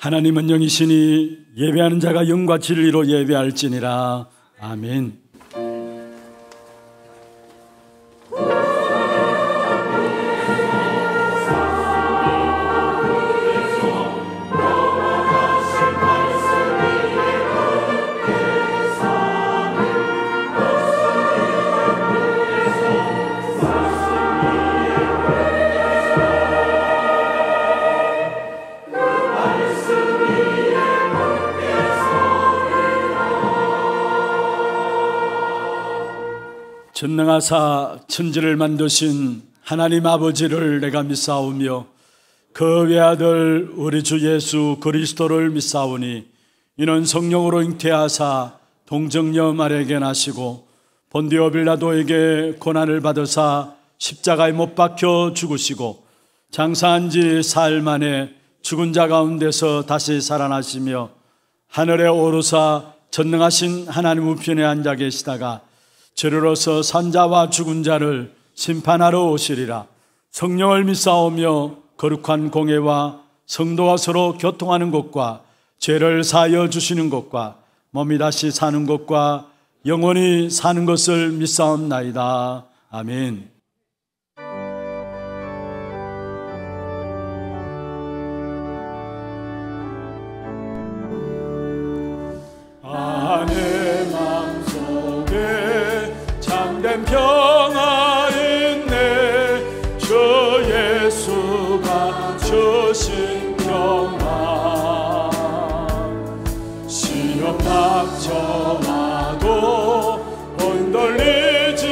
하나님은 영이시니 예배하는 자가 영과 진리로 예배할지니라. 아멘. 전능하사 천지를 만드신 하나님 아버지를 내가 믿사오며 그 외아들 우리 주 예수 그리스도를 믿사오니 이는 성령으로 잉태하사 동정녀 마리아에게 나시고 본디오 빌라도에게 고난을 받으사 십자가에 못 박혀 죽으시고 장사한 지 사흘 만에 죽은 자 가운데서 다시 살아나시며 하늘에 오르사 전능하신 하나님 우편에 앉아 계시다가 저리로서 산자와 죽은 자를 심판하러 오시리라. 성령을 믿사오며 거룩한 공회와 성도와 서로 교통하는 것과 죄를 사하여 주시는 것과 몸이 다시 사는 것과 영원히 사는 것을 믿사옵나이다. 아멘. 내 맘속에 참된 평화 있네. 주 예수가 주신 평화. 시험 닥쳐와도 흔들리지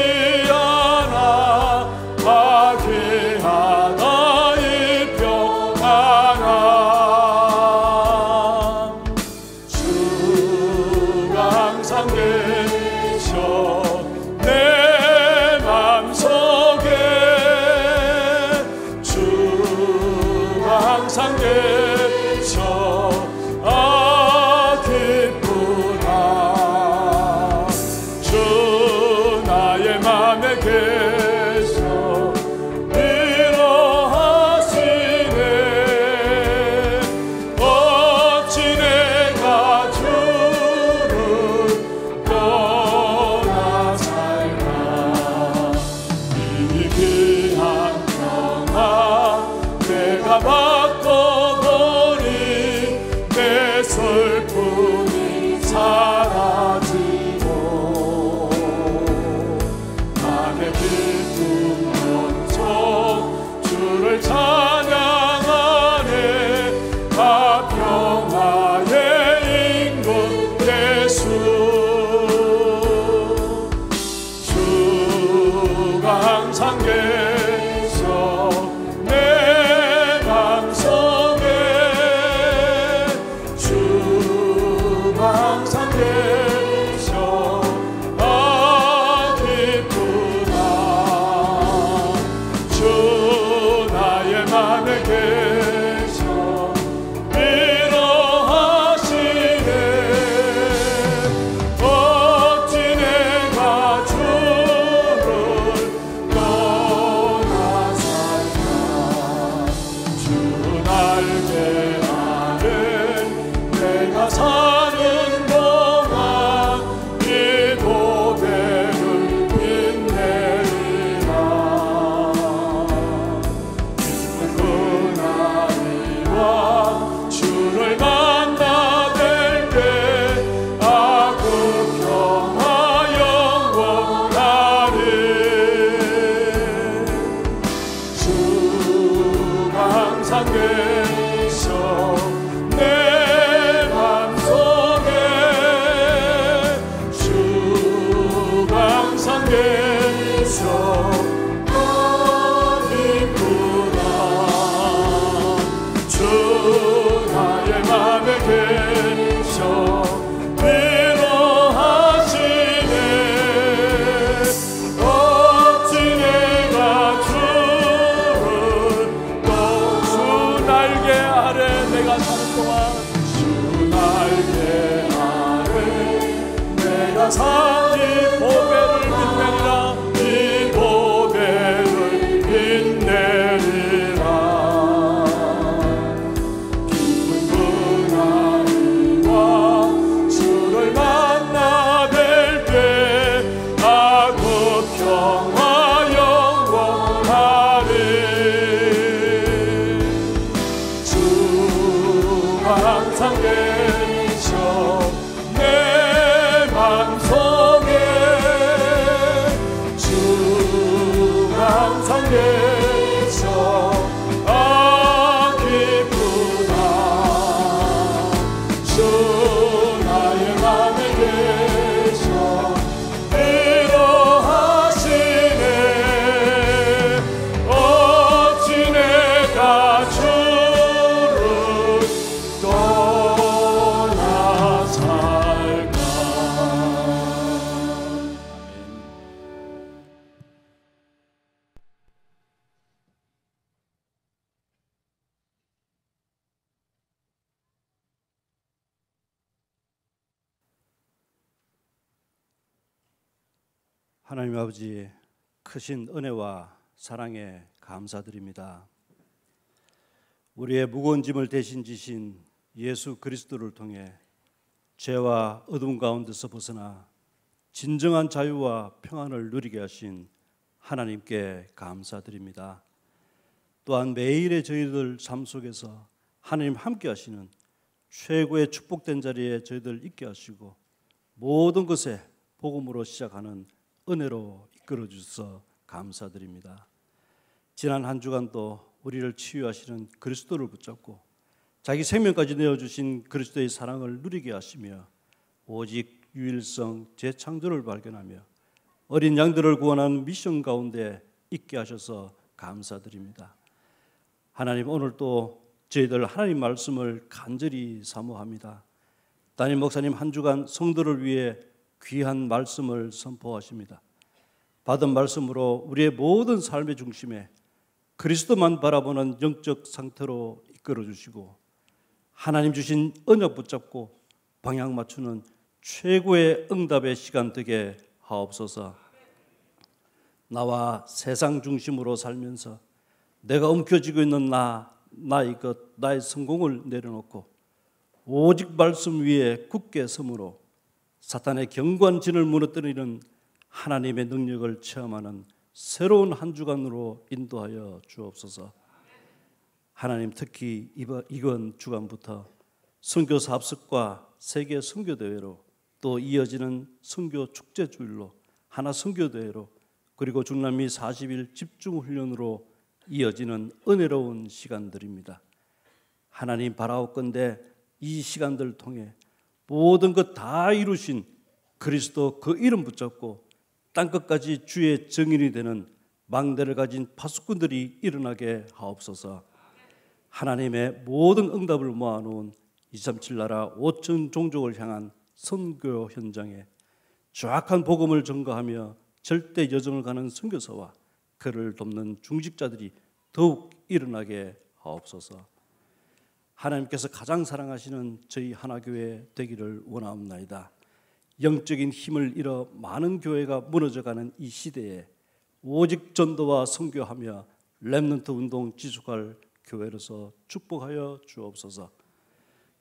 않아. 화기하다 이 평안함. 주가 항상 계셔 내 맘속에. 주가 항상 계셔 기쁘다. 주 나의 맘에 계셔 위로하시네. 어찌 내가 주를 떠나 살까. 이 귀한 평화 내가 바꿔보니 내 슬픔이 사라지고 나의 기쁨 넘쳐 주를 찬양하네. 다 평화의 임금 예수. 주가 항상 계셔 내 맘속에. 주가 항상 계셔 기쁘다. 주 나의 맘에 계셔 위로하시네. 어찌 내가 주를 떠나 살까. 주 날개 아래 내가 사는 동안 이 고백을 빛내리라. 기쁜 그날이와 주를 만나 뵐때 그 평화 영원하리. 주가 항상 계셔 내 맘속에. 주가 항상 계셔 기쁘다. 주 나의 맘에 계셔 위로하시네. 어찌 내가 주를 주 날개 아래 내가 사는 동안. 주 날개 아래 내가 사니 보배를 빛내리라. 이 보배를 빛내리라. 기쁜 하나님 아버지, 크신 은혜와 사랑에 감사드립니다. 우리의 무거운 짐을 대신 지신 예수 그리스도를 통해 죄와 어두운 가운데서 벗어나 진정한 자유와 평안을 누리게 하신 하나님께 감사드립니다. 또한 매일의 저희들 삶 속에서 하나님 함께 하시는 최고의 축복된 자리에 저희들 있게 하시고 모든 것에 복음으로 시작하는 은혜로 이끌어 주셔서 감사드립니다. 지난 한 주간도 우리를 치유하시는 그리스도를 붙잡고 자기 생명까지 내어주신 그리스도의 사랑을 누리게 하시며 오직 유일성 재창조를 발견하며 어린 양들을 구원하는 미션 가운데 있게 하셔서 감사드립니다. 하나님, 오늘도 저희들 하나님 말씀을 간절히 사모합니다. 담임 목사님 한 주간 성도를 위해 귀한 말씀을 선포하십니다. 받은 말씀으로 우리의 모든 삶의 중심에 그리스도만 바라보는 영적 상태로 이끌어 주시고 하나님 주신 언약 붙잡고 방향 맞추는 최고의 응답의 시간 되게 하옵소서. 나와 세상 중심으로 살면서 내가 움켜쥐고 있는 나의 것, 나의 성공을 내려놓고 오직 말씀 위에 굳게 서므로 사탄의 경관진을 무너뜨리는 하나님의 능력을 체험하는 새로운 한 주간으로 인도하여 주옵소서. 하나님, 특히 이번 주간부터 선교사 합숙과 세계 선교대회로 또 이어지는 선교 축제주일로 하나 선교대회로 그리고 중남미 40일 집중훈련으로 이어지는 은혜로운 시간들입니다. 하나님, 바라옵건대 이 시간들 통해 모든 것 다 이루신 그리스도 그 이름 붙잡고 땅끝까지 주의 증인이 되는 망대를 가진 파수꾼들이 일어나게 하옵소서. 하나님의 모든 응답을 모아놓은 237 나라 5천 종족을 향한 선교 현장에 정확한 복음을 전가하며 절대 여정을 가는 선교사와 그를 돕는 중직자들이 더욱 일어나게 하옵소서. 하나님께서 가장 사랑하시는 저희 하나교회 되기를 원하옵나이다. 영적인 힘을 잃어 많은 교회가 무너져가는 이 시대에 오직 전도와 선교하며 렘넌트 운동 지속할 교회로서 축복하여 주옵소서.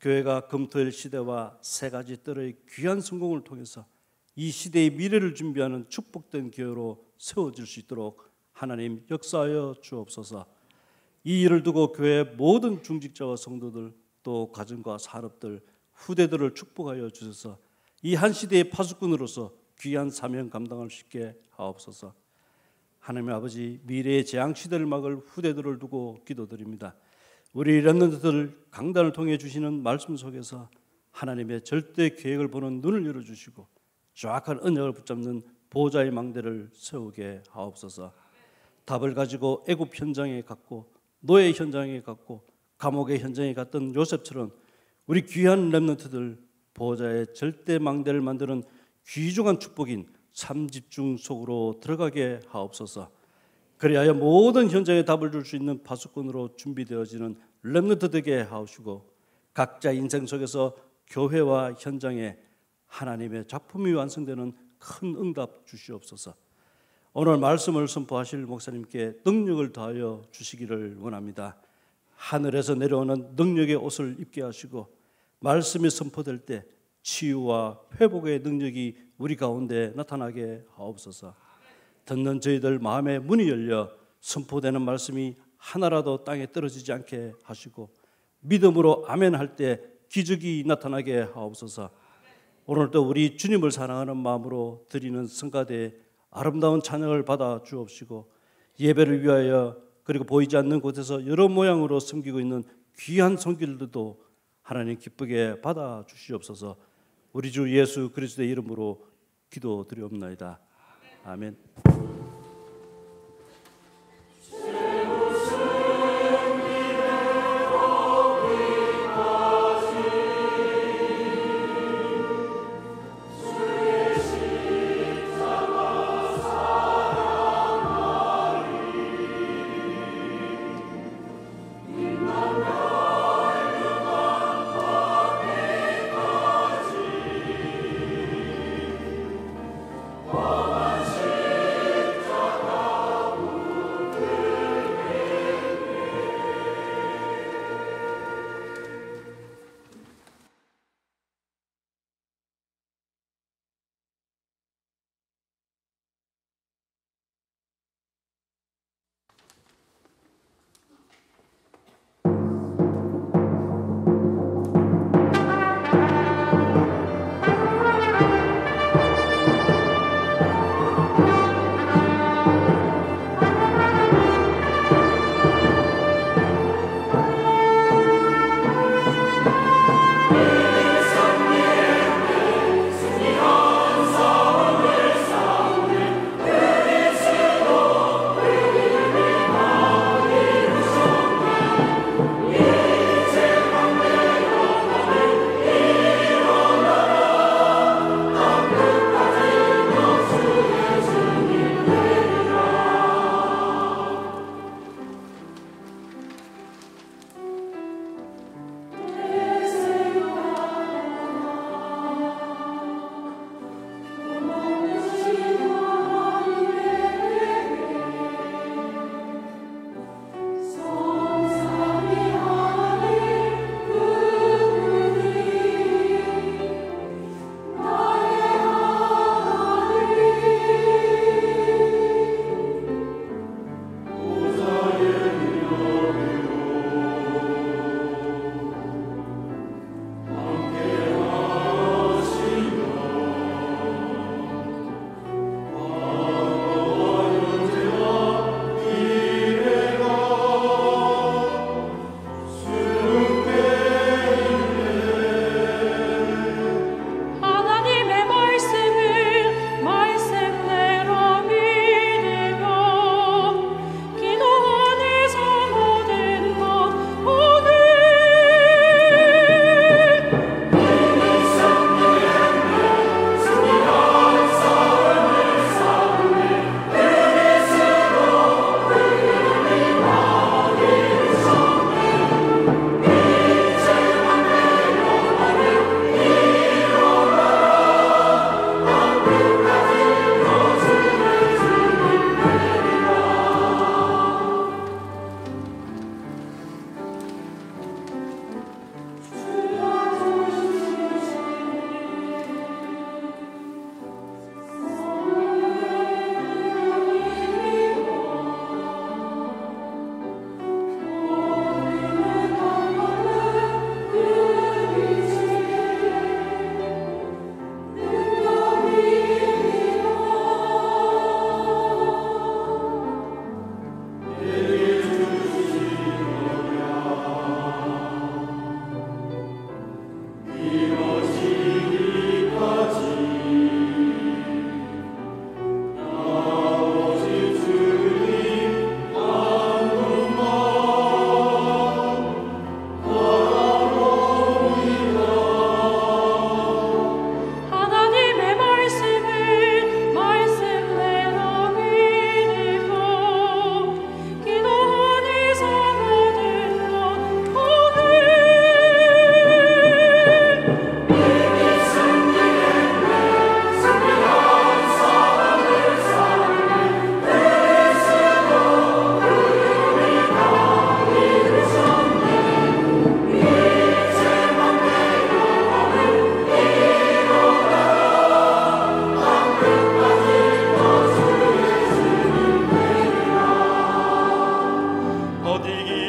교회가 금토일 시대와 세 가지 뜰의 귀한 성공을 통해서 이 시대의 미래를 준비하는 축복된 교회로 세워질 수 있도록 하나님 역사하여 주옵소서. 이 일을 두고 교회의 모든 중직자와 성도들 또 가정과 산업들 후대들을 축복하여 주셔서 이 한 시대의 파수꾼으로서 귀한 사명 감당할 수 있게 하옵소서. 하나님 아버지, 미래의 재앙 시대를 막을 후대들을 두고 기도드립니다. 우리 렘넌트들 강단을 통해 주시는 말씀 속에서 하나님의 절대 계획을 보는 눈을 열어주시고 정확한 언약을 붙잡는 보좌의 망대를 세우게 하옵소서. 답을 가지고 애굽 현장에 갔고 노예 현장에 갔고 감옥의 현장에 갔던 요셉처럼 우리 귀한 렘넌트들 보호자의 절대 망대를 만드는 귀중한 축복인 삼집중 속으로 들어가게 하옵소서. 그리하여 모든 현장에 답을 줄 수 있는 파수꾼으로 준비되어지는 렘넌트 되게 하옵시고 각자 인생 속에서 교회와 현장에 하나님의 작품이 완성되는 큰 응답 주시옵소서. 오늘 말씀을 선포하실 목사님께 능력을 더하여 주시기를 원합니다. 하늘에서 내려오는 능력의 옷을 입게 하시고 말씀이 선포될 때 치유와 회복의 능력이 우리 가운데 나타나게 하옵소서. 듣는 저희들 마음의 문이 열려 선포되는 말씀이 하나라도 땅에 떨어지지 않게 하시고 믿음으로 아멘 할 때 기적이 나타나게 하옵소서. 오늘도 우리 주님을 사랑하는 마음으로 드리는 성가대에 아름다운 찬양을 받아 주옵시고 예배를 위하여 그리고 보이지 않는 곳에서 여러 모양으로 섬기고 있는 귀한 손길들도 하나님 기쁘게 받아 주시옵소서. 우리 주 예수 그리스도의 이름으로 기도드리옵나이다. 아멘. Oh,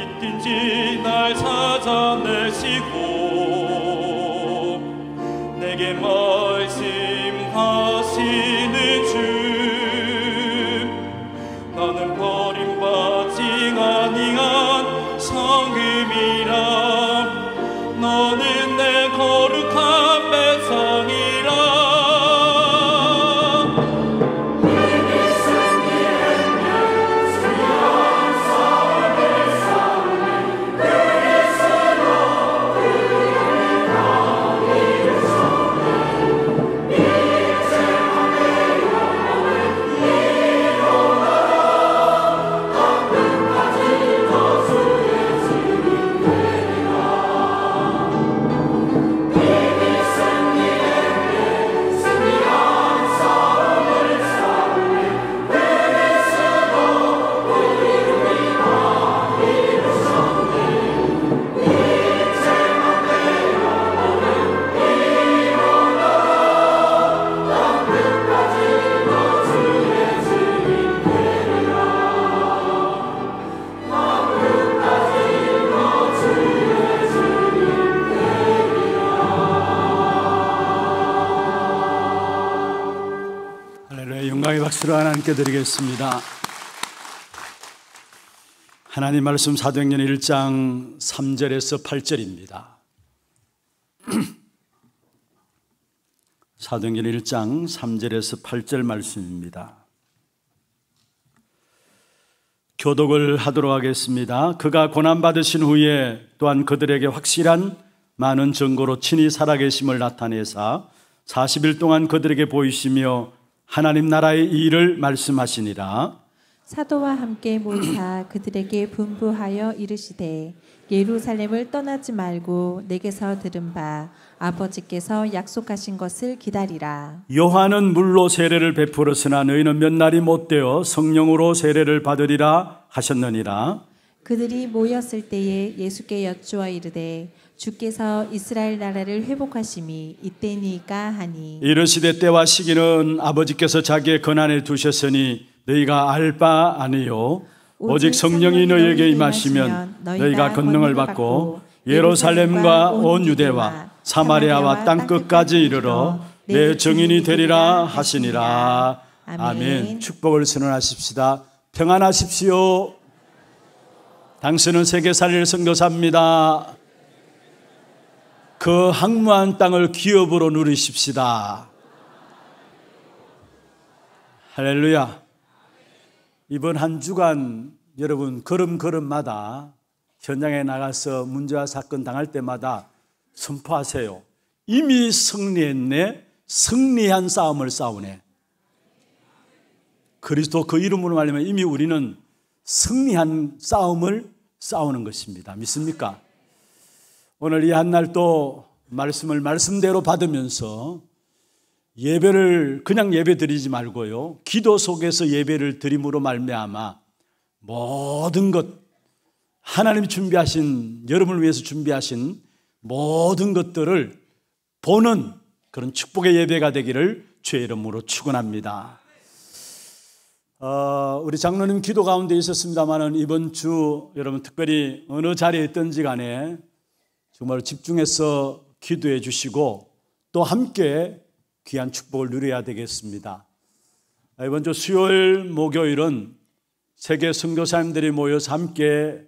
어디든지 날 찾아내시고 내게 말씀하시는 주 나는 버림받지 아니한 성금이라 너는 내 거룩한 백성이라 박수로 하나님께 드리겠습니다. 하나님 말씀 사도행전 1장 3절에서 8절입니다. 사도행전 1장 3절에서 8절 말씀입니다. 교독을 하도록 하겠습니다. 그가 고난받으신 후에 또한 그들에게 확실한 많은 증거로 친히 살아계심을 나타내사 40일 동안 그들에게 보이시며 하나님 나라의 일을 말씀하시니라. 사도와 함께 모이사 그들에게 분부하여 이르시되 예루살렘을 떠나지 말고 내게서 들은 바 아버지께서 약속하신 것을 기다리라. 요한은 물로 세례를 베풀었으나 너희는 몇 날이 못되어 성령으로 세례를 받으리라 하셨느니라. 그들이 모였을 때에 예수께 여쭈어 이르되 주께서 이스라엘 나라를 회복하심이 이때니까 하니 이르시되 때와 시기는 아버지께서 자기의 권한에 두셨으니 너희가 알 바 아니요 오직 성령이 너희에게 임하시면 너희가 권능을 받고 예루살렘과 온 유대와 사마리아와 땅끝까지 이르러 내 증인이 되리라 하시니라. 아멘. 축복을 선언하십시다. 평안하십시오. 당신은 세계 살릴 선교사입니다. 그 항무한 땅을 기업으로 누리십시다. 할렐루야. 이번 한 주간 여러분 걸음걸음마다 현장에 나가서 문제와 사건 당할 때마다 선포하세요. 이미 승리했네. 승리한 싸움을 싸우네. 그리스도 그 이름으로 말하면 이미 우리는 승리한 싸움을 싸우는 것입니다. 믿습니까? 오늘 이 한날 또 말씀을 말씀대로 받으면서 예배를 그냥 예배 드리지 말고요, 기도 속에서 예배를 드림으로 말미암아 모든 것, 하나님이 준비하신, 여러분을 위해서 준비하신 모든 것들을 보는 그런 축복의 예배가 되기를 주의 이름으로 축원합니다. 우리 장로님 기도 가운데 있었습니다만 이번 주 여러분 특별히 어느 자리에 있든지 간에 정말 집중해서 기도해 주시고 또 함께 귀한 축복을 누려야 되겠습니다. 이번 주 수요일 목요일은 세계 선교사님들이 모여서 함께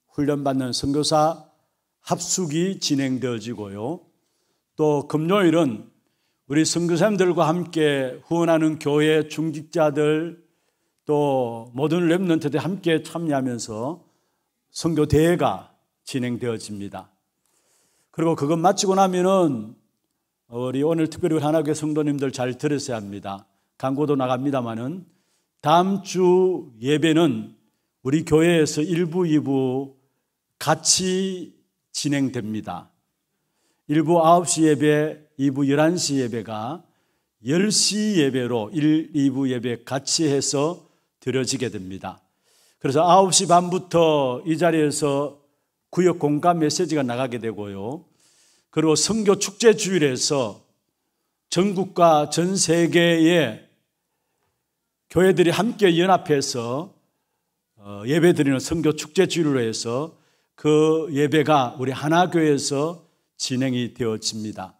훈련받는 선교사 합숙이 진행되어지고요, 또 금요일은 우리 선교사님들과 함께 후원하는 교회 중직자들 또 모든 렘넌트들이 함께 참여하면서 선교 대회가 진행되어집니다. 그리고 그것 마치고 나면은 우리 오늘 특별히 하나교회 성도님들 잘 들으셔야 합니다. 광고도 나갑니다만은 다음 주 예배는 우리 교회에서 1부, 2부 같이 진행됩니다. 1부 9시 예배, 2부 11시 예배가 10시 예배로 1, 2부 예배 같이 해서 드려지게 됩니다. 그래서 9시 반부터 이 자리에서 구역 공감 메시지가 나가게 되고요, 그리고 선교 축제 주일에서 전국과 전 세계의 교회들이 함께 연합해서 예배 드리는 선교 축제 주일로 해서 그 예배가 우리 하나교회에서 진행이 되어집니다.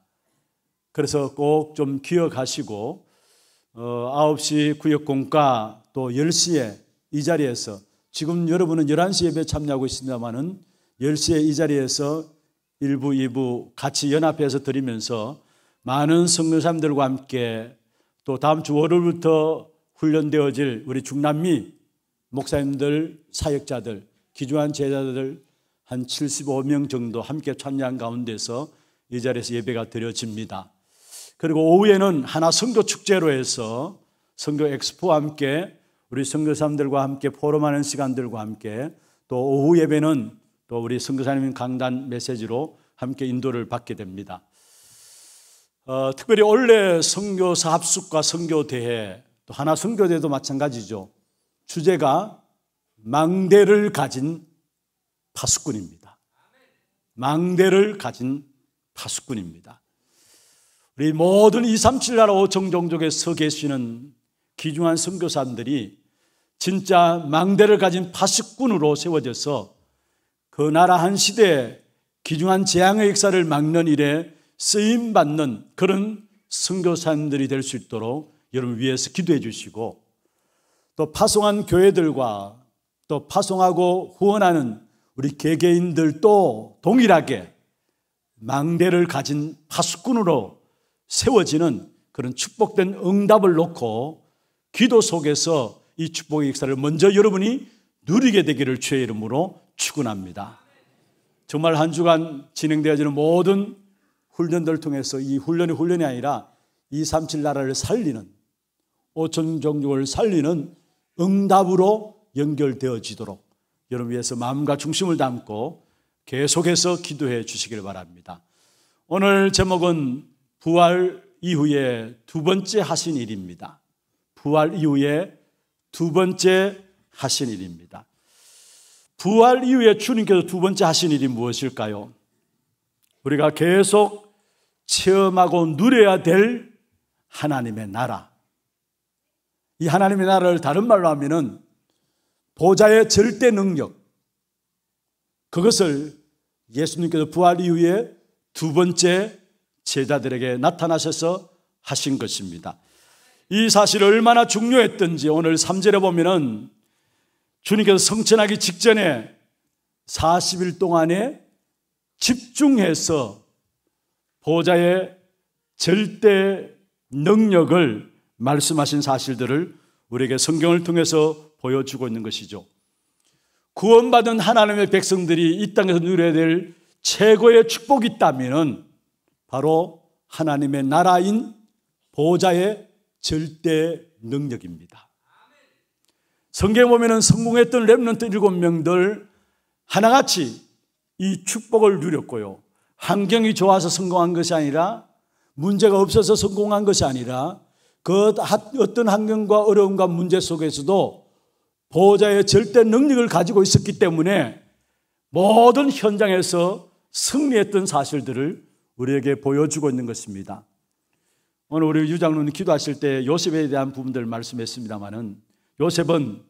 그래서 꼭 좀 기억하시고 9시 구역공과 또 10시에 이 자리에서 지금 여러분은 11시 예배 참여하고 있습니다만은 10시에 이 자리에서 1부, 2부 같이 연합해서 드리면서 많은 선교사님들과 함께 또 다음 주 월요일부터 훈련되어질 우리 중남미 목사님들, 사역자들, 귀중한 제자들 한 75명 정도 함께 참여한 가운데서 이 자리에서 예배가 드려집니다. 그리고 오후에는 하나 선교 축제로 해서 선교 엑스포와 함께 우리 선교사님들과 함께 포럼하는 시간들과 함께 또 오후 예배는 또 우리 선교사님 강단 메시지로 함께 인도를 받게 됩니다. 특별히 원래 선교사 합숙과 선교대회 또 하나 선교대회도 마찬가지죠. 주제가 망대를 가진 파수꾼입니다. 망대를 가진 파수꾼입니다. 우리 모든 237 나라 5천 종족에 서 계시는 귀중한 선교사님들이 진짜 망대를 가진 파수꾼으로 세워져서 그 나라 한 시대에 귀중한 재앙의 역사를 막는 일에 쓰임받는 그런 선교사님들이 될 수 있도록 여러분 위해서 기도해 주시고 또 파송한 교회들과 또 파송하고 후원하는 우리 개개인들도 동일하게 망대를 가진 파수꾼으로 세워지는 그런 축복된 응답을 놓고 기도 속에서 이 축복의 역사를 먼저 여러분이 누리게 되기를 주의 이름으로 축원합니다. 정말 한 주간 진행되어지는 모든 훈련들을 통해서 이 훈련이 아니라 237 나라를 살리는 5천 종족을 살리는 응답으로 연결되어지도록 여러분 위해서 마음과 중심을 담고 계속해서 기도해 주시길 바랍니다. 오늘 제목은 부활 이후에 두 번째 하신 일입니다. 부활 이후에 두 번째 하신 일입니다. 부활 이후에 주님께서 두 번째 하신 일이 무엇일까요? 우리가 계속 체험하고 누려야 될 하나님의 나라. 이 하나님의 나라를 다른 말로 하면은 보좌의 절대 능력. 그것을 예수님께서 부활 이후에 두 번째 제자들에게 나타나셔서 하신 것입니다. 이 사실이 얼마나 중요했던지 오늘 3절에 보면은 주님께서 성천하기 직전에 40일 동안에 집중해서 보좌의 절대 능력을 말씀하신 사실들을 우리에게 성경을 통해서 보여주고 있는 것이죠. 구원받은 하나님의 백성들이 이 땅에서 누려야 될 최고의 축복이 있다면 바로 하나님의 나라인 보좌의 절대 능력입니다. 성경에 보면 성공했던 렘넌트 7명들 하나같이 이 축복을 누렸고요. 환경이 좋아서 성공한 것이 아니라 문제가 없어서 성공한 것이 아니라 그 어떤 환경과 어려움과 문제 속에서도 보호자의 절대 능력을 가지고 있었기 때문에 모든 현장에서 승리했던 사실들을 우리에게 보여주고 있는 것입니다. 오늘 우리 유장로님 기도하실 때 요셉에 대한 부분들을 말씀했습니다마는 요셉은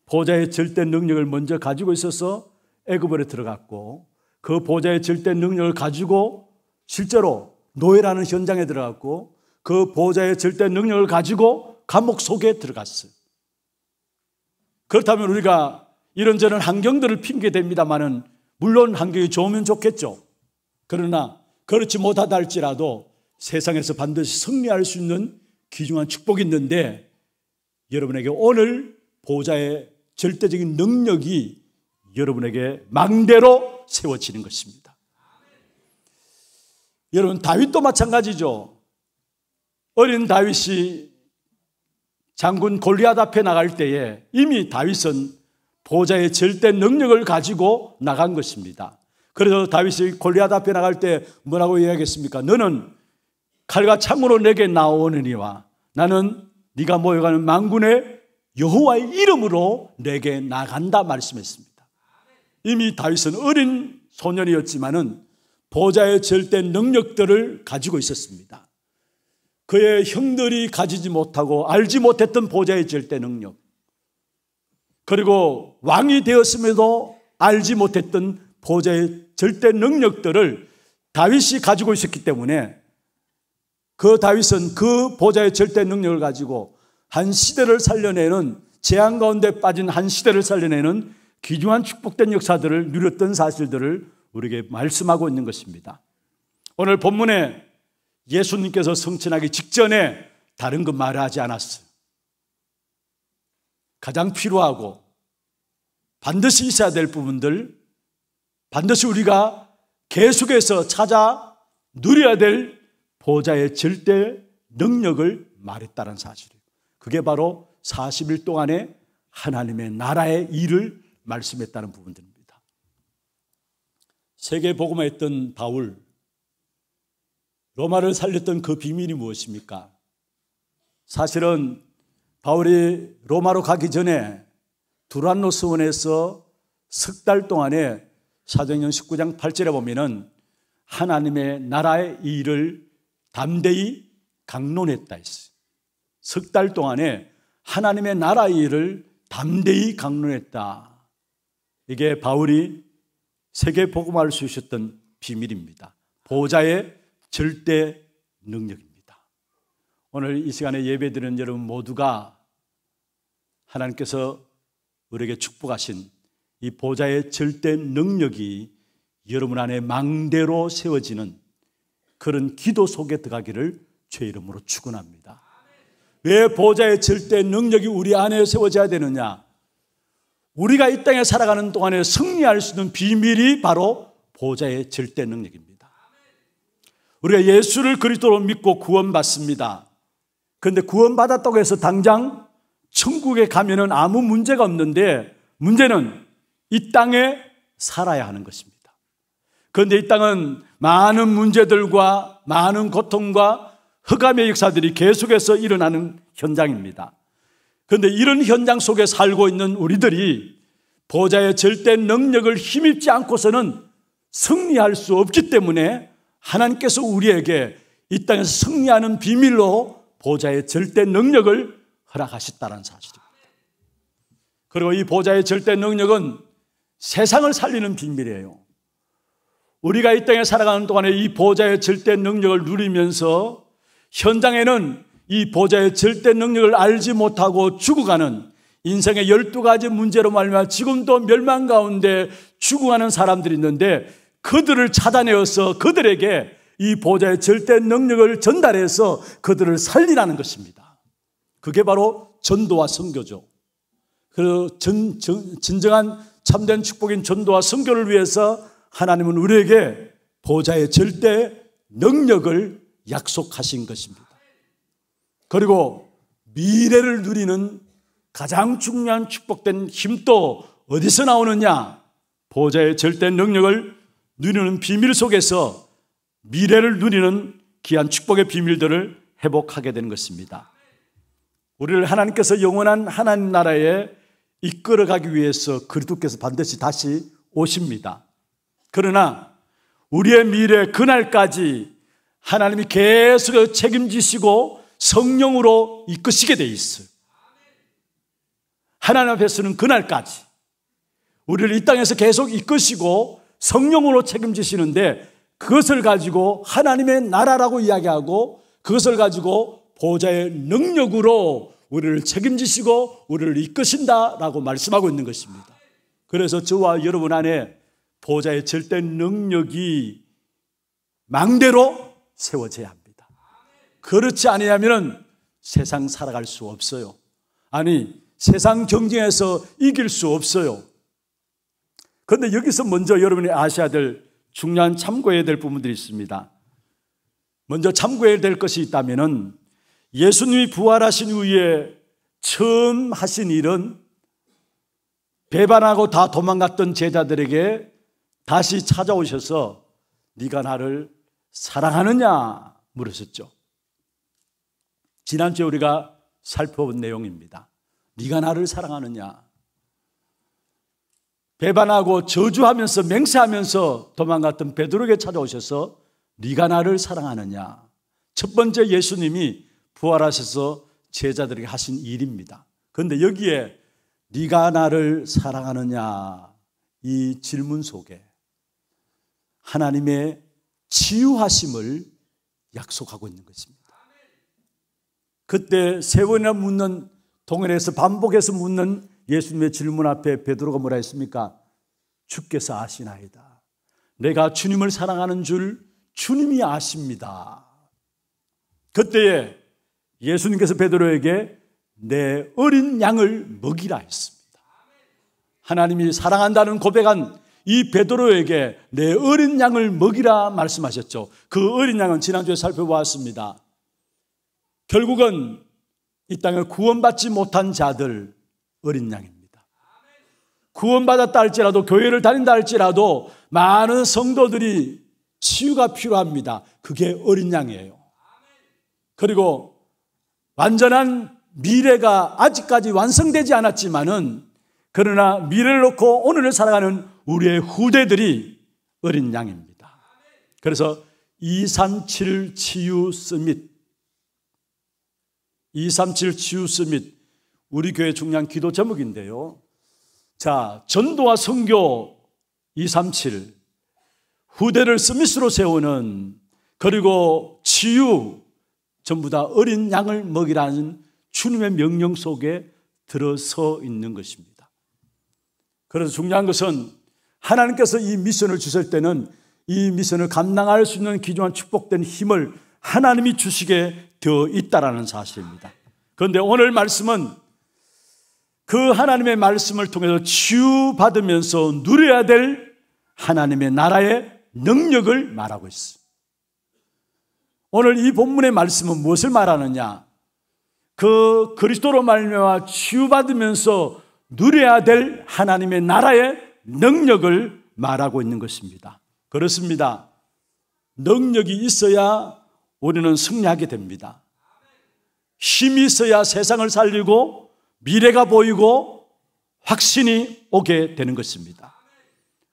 보호자의 절대 능력을 먼저 가지고 있어서 애굽으로 들어갔고 그 보호자의 절대 능력을 가지고 실제로 노예라는 현장에 들어갔고 그 보호자의 절대 능력을 가지고 감옥 속에 들어갔어요. 그렇다면 우리가 이런저런 환경들을 핑계댑니다마는 물론 환경이 좋으면 좋겠죠. 그러나 그렇지 못하다 할지라도 세상에서 반드시 승리할 수 있는 귀중한 축복이 있는데 여러분에게 오늘 보호자의 절대적인 능력이 여러분에게 망대로 세워지는 것입니다. 여러분 다윗도 마찬가지죠. 어린 다윗이 장군 골리앗 앞에 나갈 때에 이미 다윗은 보호자의 절대 능력을 가지고 나간 것입니다. 그래서 다윗이 골리앗 앞에 나갈 때 뭐라고 이야기했습니까? 너는 칼과 창으로 내게 나오느니와 나는 네가 모여가는 만군의 여호와의 이름으로 내게 나간다 말씀했습니다. 이미 다윗은 어린 소년이었지만은 보호자의 절대 능력들을 가지고 있었습니다. 그의 형들이 가지지 못하고 알지 못했던 보호자의 절대 능력. 그리고 왕이 되었음에도 알지 못했던 보좌의 절대 능력들을 다윗이 가지고 있었기 때문에 그 다윗은 그 보좌의 절대 능력을 가지고 한 시대를 살려내는, 재앙 가운데 빠진 한 시대를 살려내는 귀중한 축복된 역사들을 누렸던 사실들을 우리에게 말씀하고 있는 것입니다. 오늘 본문에 예수님께서 성천하기 직전에 다른 거 말하지 않았어요. 가장 필요하고 반드시 있어야 될 부분들, 반드시 우리가 계속해서 찾아 누려야 될 보좌의 절대 능력을 말했다는 사실이에요. 그게 바로 40일 동안의 하나님의 나라의 일을 말씀했다는 부분들입니다. 세계 복음화했던 바울, 로마를 살렸던 그 비밀이 무엇입니까? 사실은 바울이 로마로 가기 전에 두란노 서원에서 석 달 동안에 사도행전 19장 8절에 보면은 하나님의 나라의 일을 담대히 강론했다 했어요. 석 달 동안에 하나님의 나라의 일을 담대히 강론했다. 이게 바울이 세계 복음화를 수셨던 비밀입니다. 보좌의 절대 능력입니다. 오늘 이 시간에 예배드리는 여러분 모두가 하나님께서 우리에게 축복하신 이 보좌의 절대 능력이 여러분 안에 망대로 세워지는 그런 기도 속에 들어가기를 주의 이름으로 축원합니다. 왜 보좌의 절대 능력이 우리 안에 세워져야 되느냐? 우리가 이 땅에 살아가는 동안에 승리할 수 있는 비밀이 바로 보좌의 절대 능력입니다. 우리가 예수를 그리스도로 믿고 구원받습니다. 그런데 구원받았다고 해서 당장 천국에 가면은 아무 문제가 없는데, 문제는 이 땅에 살아야 하는 것입니다. 그런데 이 땅은 많은 문제들과 많은 고통과 흑암의 역사들이 계속해서 일어나는 현장입니다. 그런데 이런 현장 속에 살고 있는 우리들이 보좌의 절대 능력을 힘입지 않고서는 승리할 수 없기 때문에 하나님께서 우리에게 이 땅에서 승리하는 비밀로 보좌의 절대 능력을 허락하셨다는 사실입니다. 그리고 이 보좌의 절대 능력은 세상을 살리는 비밀이에요. 우리가 이 땅에 살아가는 동안에 이 보좌의 절대 능력을 누리면서 현장에는 이 보좌의 절대 능력을 알지 못하고 죽어가는 인생의 12가지 문제로 말미암아 지금도 멸망 가운데 죽어가는 사람들이 있는데, 그들을 찾아내어서 그들에게 이 보좌의 절대 능력을 전달해서 그들을 살리라는 것입니다. 그게 바로 전도와 선교죠. 그 진정한 참된 축복인 전도와 선교를 위해서 하나님은 우리에게 보좌의 절대 능력을 약속하신 것입니다. 그리고 미래를 누리는 가장 중요한 축복된 힘도 어디서 나오느냐? 보좌의 절대 능력을 누리는 비밀 속에서 미래를 누리는 귀한 축복의 비밀들을 회복하게 되는 것입니다. 우리를 하나님께서 영원한 하나님 나라에 이끌어가기 위해서 그리스도께서 반드시 다시 오십니다. 그러나 우리의 미래 그날까지 하나님이 계속 책임지시고 성령으로 이끄시게 돼 있어요. 하나님 앞에서는 그날까지 우리를 이 땅에서 계속 이끄시고 성령으로 책임지시는데, 그것을 가지고 하나님의 나라라고 이야기하고 그것을 가지고 보좌의 능력으로 우리를 책임지시고 우리를 이끄신다라고 말씀하고 있는 것입니다. 그래서 저와 여러분 안에 보좌의 절대 능력이 망대로 세워져야 합니다. 그렇지 않으면 세상 살아갈 수 없어요. 아니, 세상 경쟁에서 이길 수 없어요. 그런데 여기서 먼저 여러분이 아셔야 될 중요한 참고해야 될 부분들이 있습니다. 먼저 참고해야 될 것이 있다면, 예수님이 부활하신 후에 처음 하신 일은 배반하고 다 도망갔던 제자들에게 다시 찾아오셔서 네가 나를 사랑하느냐 물으셨죠. 지난주에 우리가 살펴본 내용입니다. 네가 나를 사랑하느냐. 배반하고 저주하면서 맹세하면서 도망갔던 베드로에게 찾아오셔서 네가 나를 사랑하느냐. 첫 번째 예수님이 부활하셔서 제자들에게 하신 일입니다. 그런데 여기에 네가 나를 사랑하느냐, 이 질문 속에 하나님의 치유하심을 약속하고 있는 것입니다. 그때 세 번이나 묻는, 동일해서 반복해서 묻는 예수님의 질문 앞에 베드로가 뭐라 했습니까? 주께서 아시나이다. 내가 주님을 사랑하는 줄 주님이 아십니다. 그때에 예수님께서 베드로에게 내 어린 양을 먹이라 했습니다. 하나님이 사랑한다는 고백한 이 베드로에게 내 어린 양을 먹이라 말씀하셨죠. 그 어린 양은 지난주에 살펴보았습니다. 결국은 이 땅에 구원받지 못한 자들, 어린 양입니다. 구원받았다 할지라도, 교회를 다닌다 할지라도 많은 성도들이 치유가 필요합니다. 그게 어린 양이에요. 그리고 완전한 미래가 아직까지 완성되지 않았지만은, 그러나 미래를 놓고 오늘을 살아가는 우리의 후대들이 어린 양입니다. 그래서 237 치유 서밋, 237 치유 서밋, 우리 교회 중요한 기도 제목인데요. 자, 전도와 선교 237, 후대를 서밋으로 세우는, 그리고 치유, 전부 다 어린 양을 먹이라는 주님의 명령 속에 들어서 있는 것입니다. 그래서 중요한 것은 하나님께서 이 미션을 주실 때는 이 미션을 감당할 수 있는 귀중한 축복된 힘을 하나님이 주시게 되어 있다는 사실입니다. 그런데 오늘 말씀은 그 하나님의 말씀을 통해서 치유받으면서 누려야 될 하나님의 나라의 능력을 말하고 있습니다. 오늘 이 본문의 말씀은 무엇을 말하느냐? 그 그리스도로 말미암아 치유받으면서 누려야 될 하나님의 나라의 능력을 말하고 있는 것입니다. 그렇습니다. 능력이 있어야 우리는 승리하게 됩니다. 힘이 있어야 세상을 살리고 미래가 보이고 확신이 오게 되는 것입니다.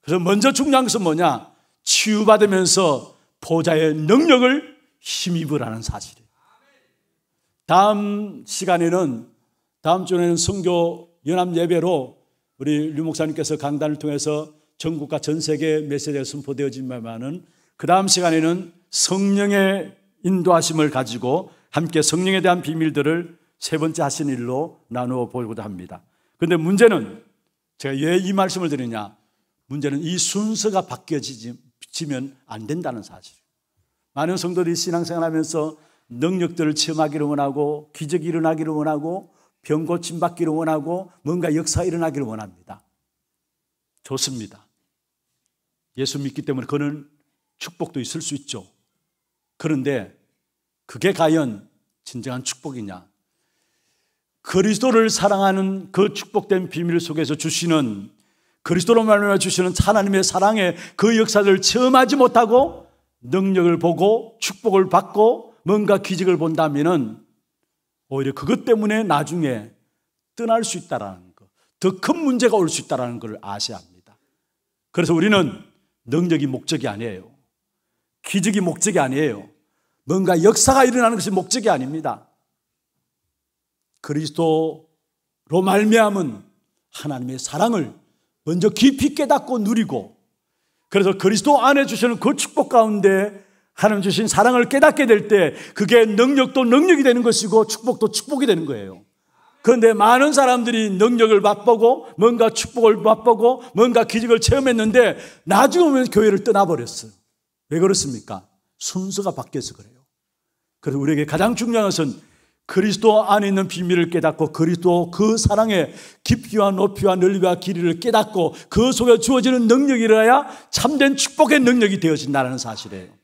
그래서 먼저 중요한 것은 뭐냐? 치유받으면서 보좌의 능력을 힘입으라는 사실이에요. 다음 시간에는, 다음 주에는 선교 연합 예배로 우리 류 목사님께서 강단을 통해서 전국과 전 세계에 메시지가 선포되어지지만은, 그 다음 시간에는 성령의 인도하심을 가지고 함께 성령에 대한 비밀들을 세 번째 하신 일로 나누어 보고자 합니다. 그런데 문제는, 제가 왜 이 말씀을 드리냐? 문제는 이 순서가 바뀌어지면 안 된다는 사실. 많은 성도들이 신앙생활하면서 능력들을 체험하기를 원하고, 기적이 일어나기를 원하고, 병 고침 받기를 원하고, 뭔가 역사가 일어나기를 원합니다. 좋습니다. 예수 믿기 때문에 그런 축복도 있을 수 있죠. 그런데 그게 과연 진정한 축복이냐? 그리스도를 사랑하는 그 축복된 비밀 속에서 주시는, 그리스도로 말미암아 주시는 하나님의 사랑의 그 역사를 체험하지 못하고 능력을 보고 축복을 받고 뭔가 기적을 본다면은 오히려 그것 때문에 나중에 떠날 수 있다라는 것, 더 큰 문제가 올 수 있다라는 걸 아셔야 합니다. 그래서 우리는 능력이 목적이 아니에요. 기적이 목적이 아니에요. 뭔가 역사가 일어나는 것이 목적이 아닙니다. 그리스도로 말미암은 하나님의 사랑을 먼저 깊이 깨닫고 누리고, 그래서 그리스도 안에 주시는 그 축복 가운데 하나님 주신 사랑을 깨닫게 될 때 그게 능력도 능력이 되는 것이고 축복도 축복이 되는 거예요. 그런데 많은 사람들이 능력을 맛보고 뭔가 축복을 맛보고 뭔가 기적을 체험했는데 나중에 오면 교회를 떠나버렸어요. 왜 그렇습니까? 순서가 바뀌어서 그래요. 그래서 우리에게 가장 중요한 것은 그리스도 안에 있는 비밀을 깨닫고 그리스도 그 사랑의 깊이와 높이와 넓이와 길이를 깨닫고 그 속에 주어지는 능력이라야 참된 축복의 능력이 되어진다는 사실이에요.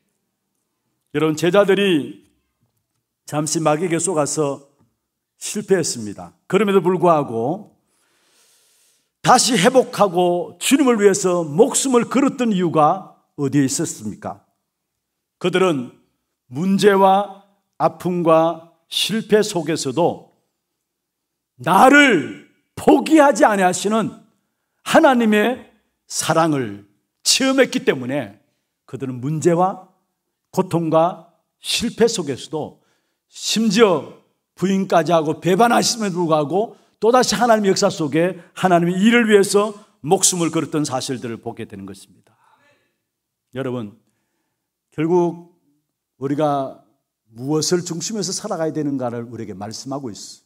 여러분, 제자들이 잠시 마귀에게 속아서 실패했습니다. 그럼에도 불구하고 다시 회복하고 주님을 위해서 목숨을 걸었던 이유가 어디에 있었습니까? 그들은 문제와 아픔과 실패 속에서도 나를 포기하지 아니하시는 하나님의 사랑을 체험했기 때문에 그들은 문제와 고통과 실패 속에서도 심지어 부인까지 하고 배반하심에도 불구하고 또다시 하나님의 역사 속에 하나님의 일을 위해서 목숨을 걸었던 사실들을 보게 되는 것입니다. 여러분, 결국 우리가 무엇을 중심에서 살아가야 되는가를 우리에게 말씀하고 있어요.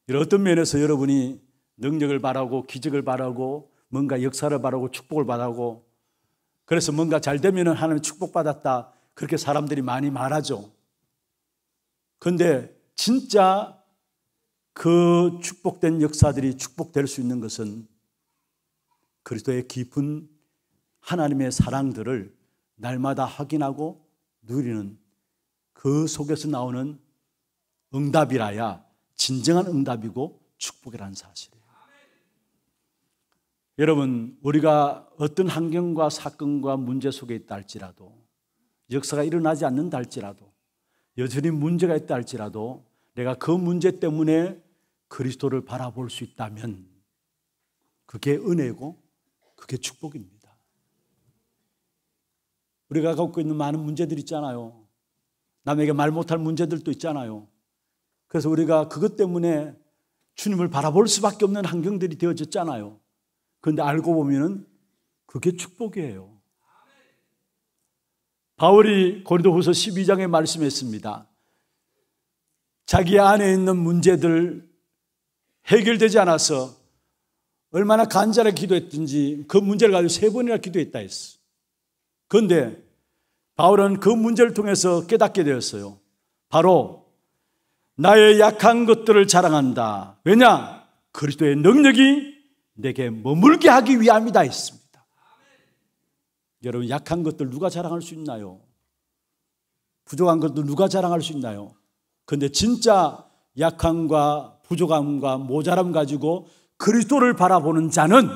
이런 어떤 면에서 여러분이 능력을 바라고 기적을 바라고 뭔가 역사를 바라고 축복을 바라고 그래서 뭔가 잘 되면 하나님 축복받았다 그렇게 사람들이 많이 말하죠. 그런데 진짜 그 축복된 역사들이 축복될 수 있는 것은 그리스도의 깊은 하나님의 사랑들을 날마다 확인하고 누리는 그 속에서 나오는 응답이라야 진정한 응답이고 축복이라는 사실이에요. 여러분, 우리가 어떤 환경과 사건과 문제 속에 있다 할지라도 역사가 일어나지 않는다 할지라도 여전히 문제가 있다 할지라도 내가 그 문제 때문에 그리스도를 바라볼 수 있다면 그게 은혜고 그게 축복입니다. 우리가 갖고 있는 많은 문제들 있잖아요. 남에게 말 못할 문제들도 있잖아요. 그래서 우리가 그것 때문에 주님을 바라볼 수밖에 없는 환경들이 되어졌잖아요. 그런데 알고 보면은 그게 축복이에요. 바울이 고린도후서 12장에 말씀했습니다. 자기 안에 있는 문제들 해결되지 않아서 얼마나 간절하게 기도했든지 그 문제를 가지고 3번이나 기도했다 했어. 그런데 바울은 그 문제를 통해서 깨닫게 되었어요. 바로 나의 약한 것들을 자랑한다. 왜냐? 그리스도의 능력이 내게 머물게 하기 위함이다 했습니다. 여러분, 약한 것들 누가 자랑할 수 있나요? 부족한 것들 누가 자랑할 수 있나요? 그런데 진짜 약함과 부족함과 모자람 가지고 그리스도를 바라보는 자는,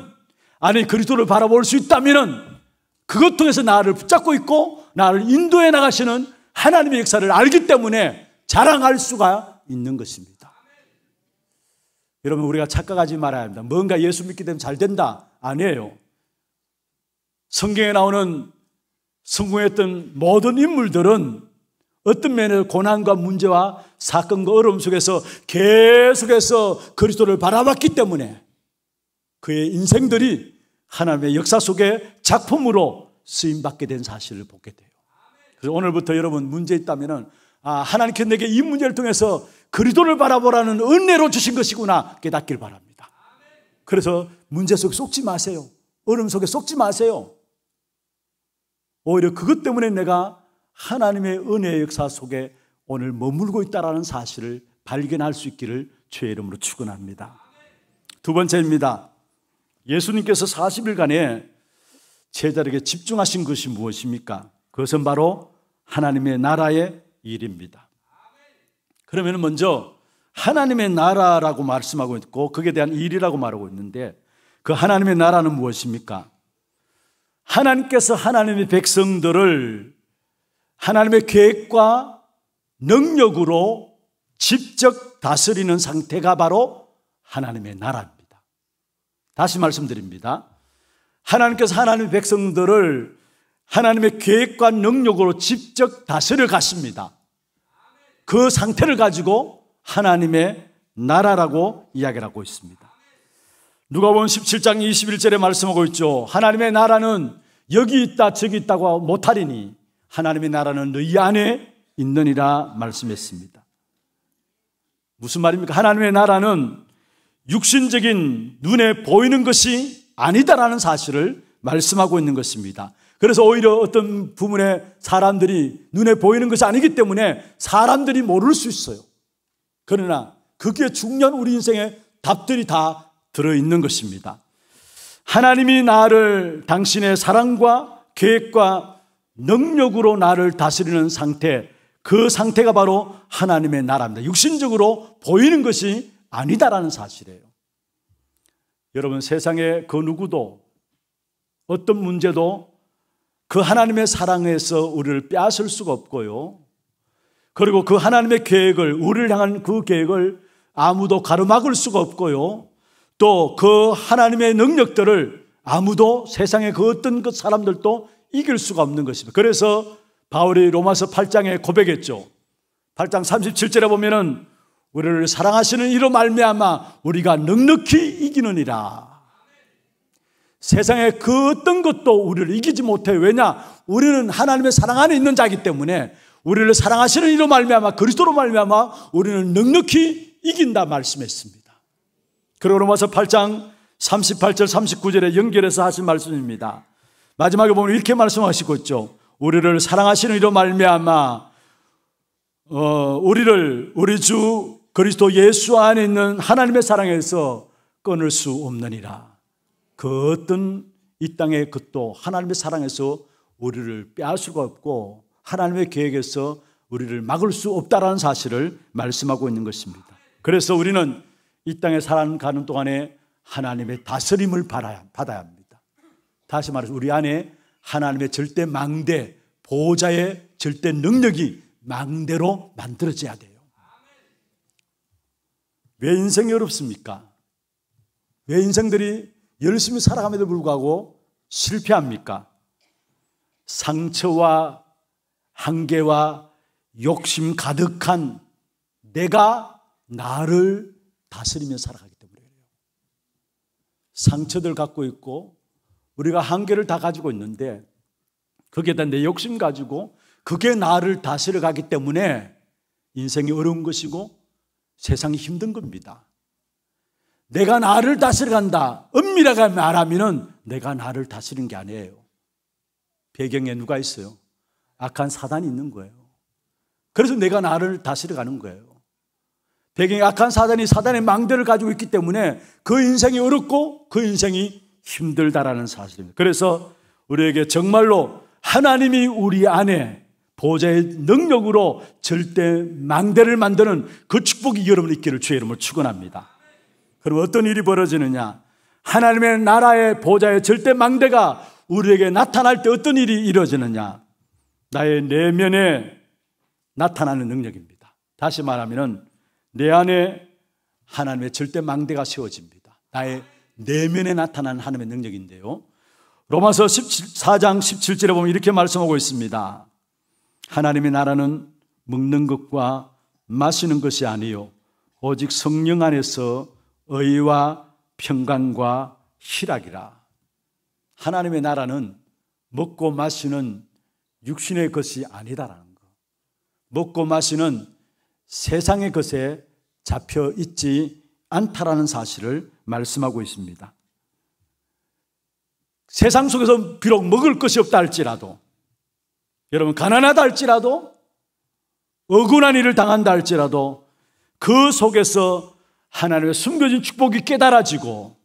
아니 그리스도를 바라볼 수 있다면 그것 통해서 나를 붙잡고 있고 나를 인도해 나가시는 하나님의 역사를 알기 때문에 자랑할 수가 있는 것입니다. 여러분, 우리가 착각하지 말아야 합니다. 뭔가 예수 믿게 되면 잘 된다. 아니에요. 성경에 나오는 성공했던 모든 인물들은 어떤 면에서 고난과 문제와 사건과 어려움 속에서 계속해서 그리스도를 바라봤기 때문에 그의 인생들이 하나님의 역사 속에 작품으로 쓰임받게 된 사실을 보게 돼요. 그래서 오늘부터 여러분 문제 있다면 하나님께 내게 이 문제를 통해서 그리스도를 바라보라는 은혜로 주신 것이구나 깨닫길 바랍니다. 그래서 문제 속에 쏙지 마세요. 어려움 속에 쏙지 마세요. 오히려 그것 때문에 내가 하나님의 은혜의 역사 속에 오늘 머물고 있다는 사실을 발견할 수 있기를 주의 이름으로 축원합니다. 두 번째입니다. 예수님께서 40일간에 제자들에게 집중하신 것이 무엇입니까? 그것은 바로 하나님의 나라의 일입니다. 그러면 먼저 하나님의 나라라고 말씀하고 있고 거기에 대한 일이라고 말하고 있는데 그 하나님의 나라는 무엇입니까? 하나님께서 하나님의 백성들을 하나님의 계획과 능력으로 직접 다스리는 상태가 바로 하나님의 나라입니다. 다시 말씀드립니다. 하나님께서 하나님의 백성들을 하나님의 계획과 능력으로 직접 다스려 가십니다. 그 상태를 가지고 하나님의 나라라고 이야기를 하고 있습니다. 누가복음 17장 21절에 말씀하고 있죠. 하나님의 나라는 여기 있다 저기 있다고 못하리니 하나님의 나라는 너희 안에 있느니라 말씀했습니다. 무슨 말입니까? 하나님의 나라는 육신적인 눈에 보이는 것이 아니다라는 사실을 말씀하고 있는 것입니다. 그래서 오히려 어떤 부분에 사람들이 눈에 보이는 것이 아니기 때문에 사람들이 모를 수 있어요. 그러나 그게 중요한 우리 인생의 답들이 다 들어있는 것입니다. 하나님이 나를 당신의 사랑과 계획과 능력으로 나를 다스리는 상태, 그 상태가 바로 하나님의 나라입니다. 육신적으로 보이는 것이 아니다라는 사실이에요. 여러분, 세상에 그 누구도 어떤 문제도 그 하나님의 사랑에서 우리를 빼앗을 수가 없고요. 그리고 그 하나님의 계획을, 우리를 향한 그 계획을 아무도 가로막을 수가 없고요. 또 그 하나님의 능력들을 아무도 세상의 그 어떤 그 사람들도 이길 수가 없는 것입니다. 그래서 바울이 로마서 8장에 고백했죠. 8장 37절에 보면은 우리를 사랑하시는 이로 말미암아 우리가 넉넉히 이기느니라. 세상의 그 어떤 것도 우리를 이기지 못해요. 왜냐? 우리는 하나님의 사랑 안에 있는 자이기 때문에 우리를 사랑하시는 이로 말미암아 그리스도로 말미암아 우리는 넉넉히 이긴다 말씀했습니다. 그리고 로마서 8장 38절 39절에 연결해서 하신 말씀입니다. 마지막에 보면 이렇게 말씀하시고 있죠. 우리를 사랑하시는 이로 말미암아 우리를 우리 주 그리스도 예수 안에 있는 하나님의 사랑에서 끊을 수 없느니라. 그 어떤 이 땅의 것도 하나님의 사랑에서 우리를 빼앗을 수가 없고 하나님의 계획에서 우리를 막을 수 없다라는 사실을 말씀하고 있는 것입니다. 그래서 우리는 이 땅에 살아가는 동안에 하나님의 다스림을 받아야 합니다. 다시 말해서 우리 안에 하나님의 절대 망대, 보호자의 절대 능력이 망대로 만들어져야 돼요. 왜 인생이 어렵습니까? 왜 인생들이 열심히 살아감에도 불구하고 실패합니까? 상처와 한계와 욕심 가득한 내가 나를 다스리며 살아가기 때문이에요. 상처들 갖고 있고 우리가 한계를 다 가지고 있는데 거기에다 내 욕심 가지고 그게 나를 다스려 가기 때문에 인생이 어려운 것이고 세상이 힘든 겁니다. 내가 나를 다스려 간다. 엄밀하게 말하면 내가 나를 다스리는 게 아니에요. 배경에 누가 있어요? 악한 사단이 있는 거예요. 그래서 내가 나를 다스려 가는 거예요. 배경에 악한 사단이 사단의 망대를 가지고 있기 때문에 그 인생이 어렵고 그 인생이 힘들다라는 사실입니다. 그래서 우리에게 정말로 하나님이 우리 안에 보호자의 능력으로 절대 망대를 만드는 그 축복이 여러분 있기를 주의 이름으로 축원합니다. 그럼 어떤 일이 벌어지느냐? 하나님의 나라의 보호자의 절대 망대가 우리에게 나타날 때 어떤 일이 이루어지느냐? 나의 내면에 나타나는 능력입니다. 다시 말하면 내 안에 하나님의 절대 망대가 세워집니다. 나의 내면에 나타나는 하나님의 능력인데요. 로마서 14장 17절에 보면 이렇게 말씀하고 있습니다. 하나님의 나라는 먹는 것과 마시는 것이 아니요 오직 성령 안에서 의와 평강과 희락이라. 하나님의 나라는 먹고 마시는 육신의 것이 아니다라는 거. 먹고 마시는 세상의 것에 잡혀 있지 않다라는 사실을 말씀하고 있습니다. 세상 속에서 비록 먹을 것이 없다 할지라도, 여러분 가난하다 할지라도, 억울한 일을 당한다 할지라도 그 속에서 하나님의 숨겨진 축복이 깨달아지고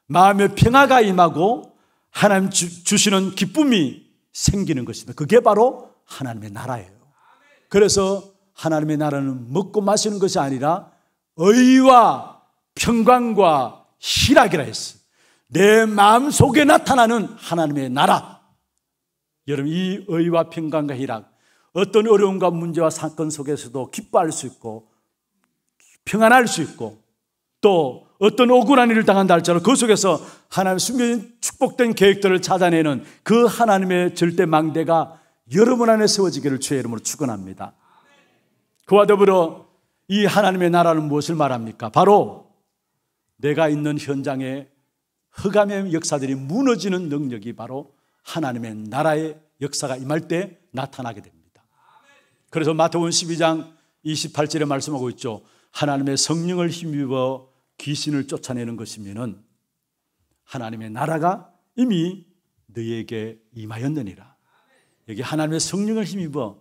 마음의 평화가 임하고 하나님 주시는 기쁨이 생기는 것입니다. 그게 바로 하나님의 나라예요. 그래서 하나님의 나라는 먹고 마시는 것이 아니라 의와 평강과 희락이라 했어요. 내 마음속에 나타나는 하나님의 나라. 여러분 이 의와 평강과 희락, 어떤 어려움과 문제와 사건 속에서도 기뻐할 수 있고 평안할 수 있고 또 어떤 억울한 일을 당한다 할지라도 그 속에서 하나님의 숨겨진 축복된 계획들을 찾아내는 그 하나님의 절대 망대가 여러분 안에 세워지기를 주의 이름으로 축원합니다. 그와 더불어 이 하나님의 나라는 무엇을 말합니까? 바로 내가 있는 현장에 흑암의 역사들이 무너지는 능력이 바로 하나님의 나라의 역사가 임할 때 나타나게 됩니다. 그래서 마태복음 12장 28절에 말씀하고 있죠. 하나님의 성령을 힘입어 귀신을 쫓아내는 것이면은 하나님의 나라가 이미 너희에게 임하였느니라. 여기 하나님의 성령을 힘입어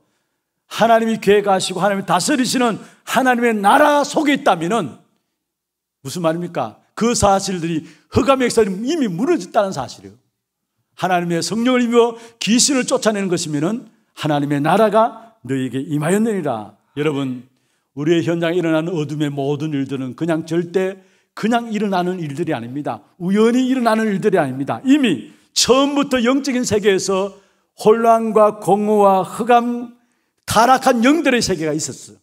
하나님이 계획하시고 하나님이 다스리시는 하나님의 나라 속에 있다면은 무슨 말입니까? 그 사실들이 흑암의 역사들이 이미 무너졌다는 사실이에요. 하나님의 성령을 힘입어 귀신을 쫓아내는 것이면은 하나님의 나라가 너희에게 임하였느니라. 여러분 우리의 현장에 일어나는 어둠의 모든 일들은 절대 그냥 일어나는 일들이 아닙니다. 우연히 일어나는 일들이 아닙니다. 이미 처음부터 영적인 세계에서 혼란과 공허와 흑암, 타락한 영들의 세계가 있었어요.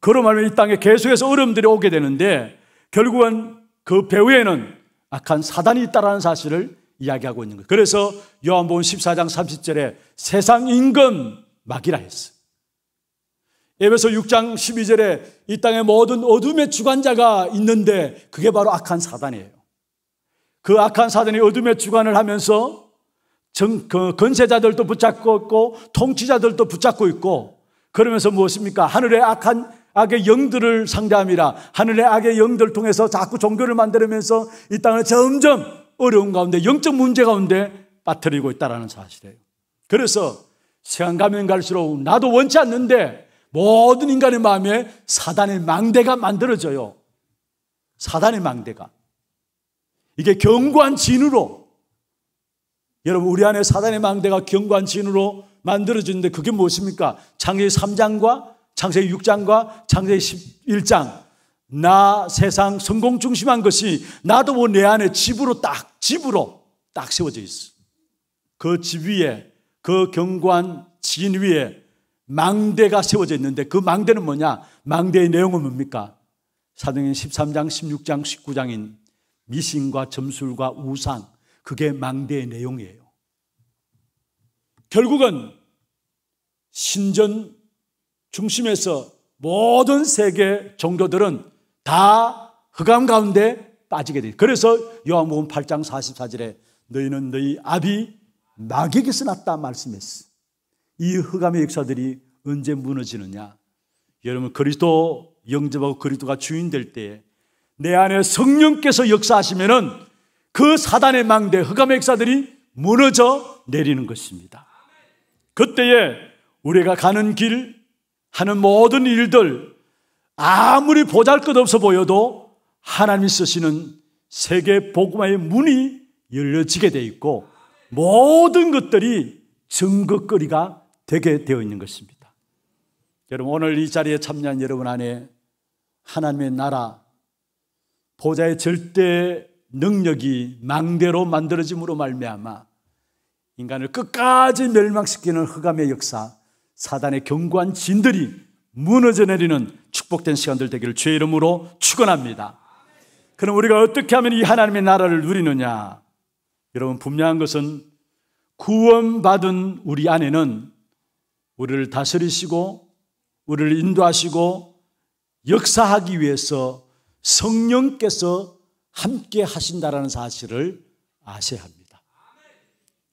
그로 말하면 이 땅에 계속해서 어려움들이 오게 되는데 결국은 그 배후에는 악한 사단이 있다는 사실을 이야기하고 있는 거예요. 그래서 요한복음 14장 30절에 세상 임금 마귀라 했어요. 에베소 6장 12절에 이 땅에 모든 어둠의 주관자가 있는데 그게 바로 악한 사단이에요. 그 악한 사단이 어둠의 주관을 하면서 그 건세자들도 붙잡고 있고 통치자들도 붙잡고 있고, 그러면서 무엇입니까? 하늘의 악의 영들을 상대함이라. 하늘의 악의 영들을 통해서 자꾸 종교를 만들면서 이 땅을 점점 어려운 가운데, 영적 문제 가운데 빠뜨리고 있다는 사실이에요. 그래서 시간 가면 갈수록 나도 원치 않는데 모든 인간의 마음에 사단의 망대가 만들어져요. 사단의 망대가. 이게 견고한 진으로, 여러분 우리 안에 사단의 망대가 견고한 진으로 만들어지는데 그게 무엇입니까? 창세기 3장과 창세기 6장과 창세기 11장, 나 세상 성공 중심한 것이 나도 뭐 내 안에 집으로 딱 세워져 있어. 그 집 위에, 그 견고한 진 위에 망대가 세워져 있는데 그 망대는 뭐냐? 망대의 내용은 뭡니까? 사도행전 13장, 16장, 19장인 미신과 점술과 우상, 그게 망대의 내용이에요. 결국은 신전 중심에서 모든 세계 종교들은 다 흑암 가운데 빠지게 돼요. 그래서 요한복음 8장 44절에 너희는 너희 아비 마귀에게서 났다 말씀했어. 이 흑암의 역사들이 언제 무너지느냐? 여러분 그리스도 영접하고 그리스도가 주인 될 때에 내 안에 성령께서 역사하시면은 그 사단의 망대, 흑암의 역사들이 무너져 내리는 것입니다. 그때에 우리가 가는 길, 하는 모든 일들, 아무리 보잘것없어 보여도 하나님이 쓰시는 세계 복음화의 문이 열려지게 되어 있고 모든 것들이 증거거리가 되게 되어 있는 것입니다. 여러분 오늘 이 자리에 참여한 여러분 안에 하나님의 나라, 보좌의 절대 능력이 망대로 만들어짐으로 말미암아 인간을 끝까지 멸망시키는 흑암의 역사, 사단의 견고한 진들이 무너져 내리는 축복된 시간들 되기를 주의 이름으로 축원합니다. 그럼 우리가 어떻게 하면 이 하나님의 나라를 누리느냐? 여러분 분명한 것은 구원받은 우리 안에는 우리를 다스리시고 우리를 인도하시고 역사하기 위해서 성령께서 함께 하신다라는 사실을 아셔야 합니다.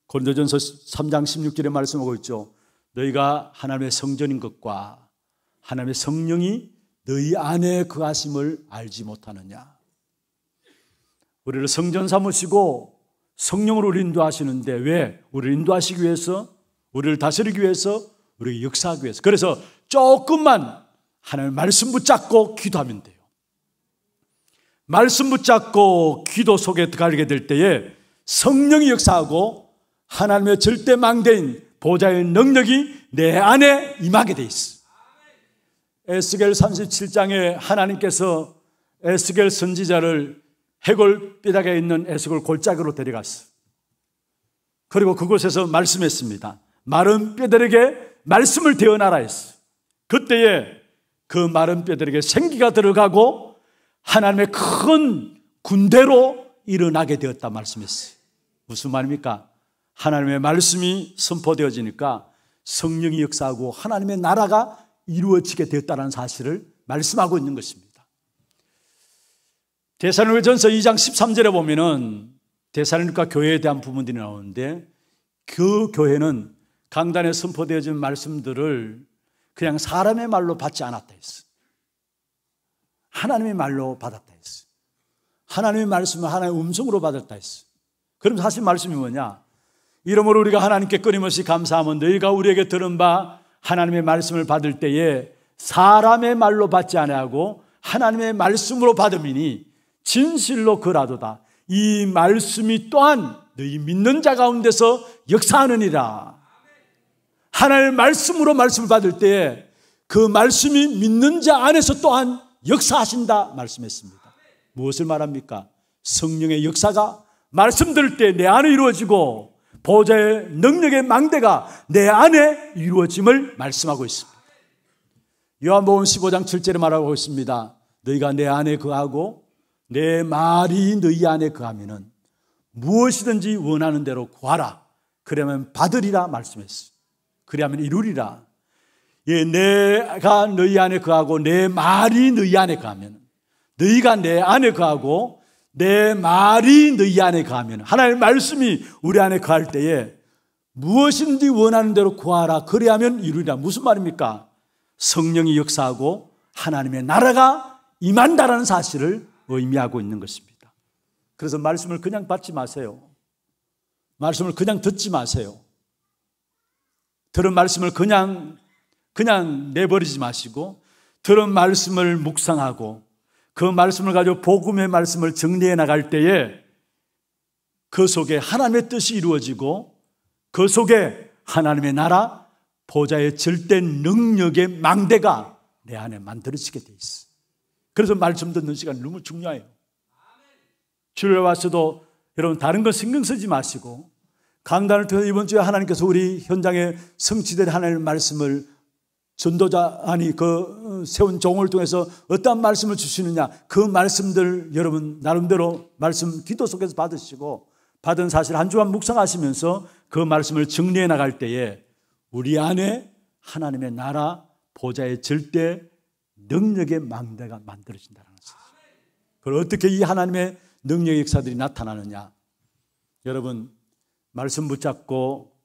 고린도전서 3장 16절에 말씀하고 있죠. 너희가 하나님의 성전인 것과 하나님의 성령이 너희 안에 거하심을 알지 못하느냐. 우리를 성전 삼으시고 성령으로 우리를 인도하시는데 왜? 우리를 인도하시기 위해서, 우리를 다스리기 위해서, 우리에게 역사하기 위해서. 그래서 조금만 하나님의 말씀 붙잡고 기도하면 돼요. 말씀 붙잡고 기도 속에 들어가게 될 때에 성령이 역사하고 하나님의 절대 망대인 보좌의 능력이 내 안에 임하게 돼 있어. 에스겔 37장에 하나님께서 에스겔 선지자를 해골 뼈다귀에 있는 에스겔 골짜기로 데려갔어. 그리고 그곳에서 말씀했습니다. 마른 뼈들에게 말씀을 대어나라 했어. 그때에 그 마른 뼈들에게 생기가 들어가고 하나님의 큰 군대로 일어나게 되었다 말씀했어요. 무슨 말입니까? 하나님의 말씀이 선포되어지니까 성령이 역사하고 하나님의 나라가 이루어지게 되었다는 사실을 말씀하고 있는 것입니다. 데살로니가전서 2장 13절에 보면은 데살로니가 교회에 대한 부분들이 나오는데 그 교회는 강단에 선포되어진 말씀들을 그냥 사람의 말로 받지 않았다 했어. 하나님의 말로 받았다 했어. 하나님의 말씀을 하나님의 음성으로 받았다 했어. 그럼 사실 말씀이 뭐냐? 이러므로 우리가 하나님께 끊임없이 감사하면 너희가 우리에게 들은 바 하나님의 말씀을 받을 때에 사람의 말로 받지 아니하고 하나님의 말씀으로 받음이니 진실로 그라도다. 이 말씀이 또한 너희 믿는 자 가운데서 역사하느니라. 하나님의 말씀으로 말씀을 받을 때에 그 말씀이 믿는 자 안에서 또한 역사하신다 말씀했습니다. 무엇을 말합니까? 성령의 역사가 말씀 들을 때 내 안에 이루어지고 보좌의 능력의 망대가 내 안에 이루어짐을 말씀하고 있습니다. 요한복음 15장 7절에 말하고 있습니다. 너희가 내 안에 거하고 내 말이 너희 안에 거하면은 무엇이든지 원하는 대로 구하라. 그러면 받으리라 말씀했어요. 그리하면 이루리라. 내가 너희 안에 거하고 내 말이 너희 안에 거하면, 너희가 내 안에 거하고 내 말이 너희 안에 거하면, 하나님의 말씀이 우리 안에 거할 때에 무엇이든지 원하는 대로 구하라 그리하면 이루리라. 무슨 말입니까? 성령이 역사하고 하나님의 나라가 임한다라는 사실을 의미하고 있는 것입니다. 그래서 말씀을 그냥 받지 마세요. 말씀을 그냥 듣지 마세요. 들은 말씀을 그냥 내버리지 마시고 들은 말씀을 묵상하고 그 말씀을 가지고 복음의 말씀을 정리해 나갈 때에 그 속에 하나님의 뜻이 이루어지고 그 속에 하나님의 나라 보좌의 절대 능력의 망대가 내 안에 만들어지게 돼 있어. 그래서 말씀 듣는 시간 너무 중요해요. 주일에 와서도 여러분 다른 거 신경 쓰지 마시고 강단을 통해 이번 주에 하나님께서 우리 현장에 성취된 하나님의 말씀을 전도자 세운 종을 통해서 어떠한 말씀을 주시느냐, 그 말씀들 여러분 나름대로 말씀 기도 속에서 받으시고 받은 사실 한 주간 묵상하시면서 그 말씀을 정리해 나갈 때에 우리 안에 하나님의 나라 보좌의 절대 능력의 망대가 만들어진다는 것이죠. 그걸 어떻게 이 하나님의 능력의 역사들이 나타나느냐, 여러분 말씀 붙잡고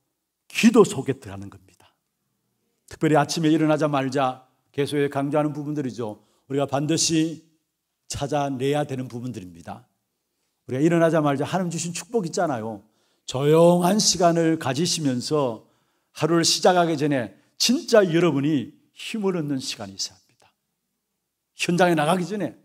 기도 속에 들어가는 겁니다. 특별히 아침에 일어나자마자 계속해 강조하는 부분들이죠. 우리가 반드시 찾아내야 되는 부분들입니다. 우리가 일어나자마자 하나님 주신 축복 있잖아요. 조용한 시간을 가지시면서 하루를 시작하기 전에 진짜 여러분이 힘을 얻는 시간이 있어야 합니다. 현장에 나가기 전에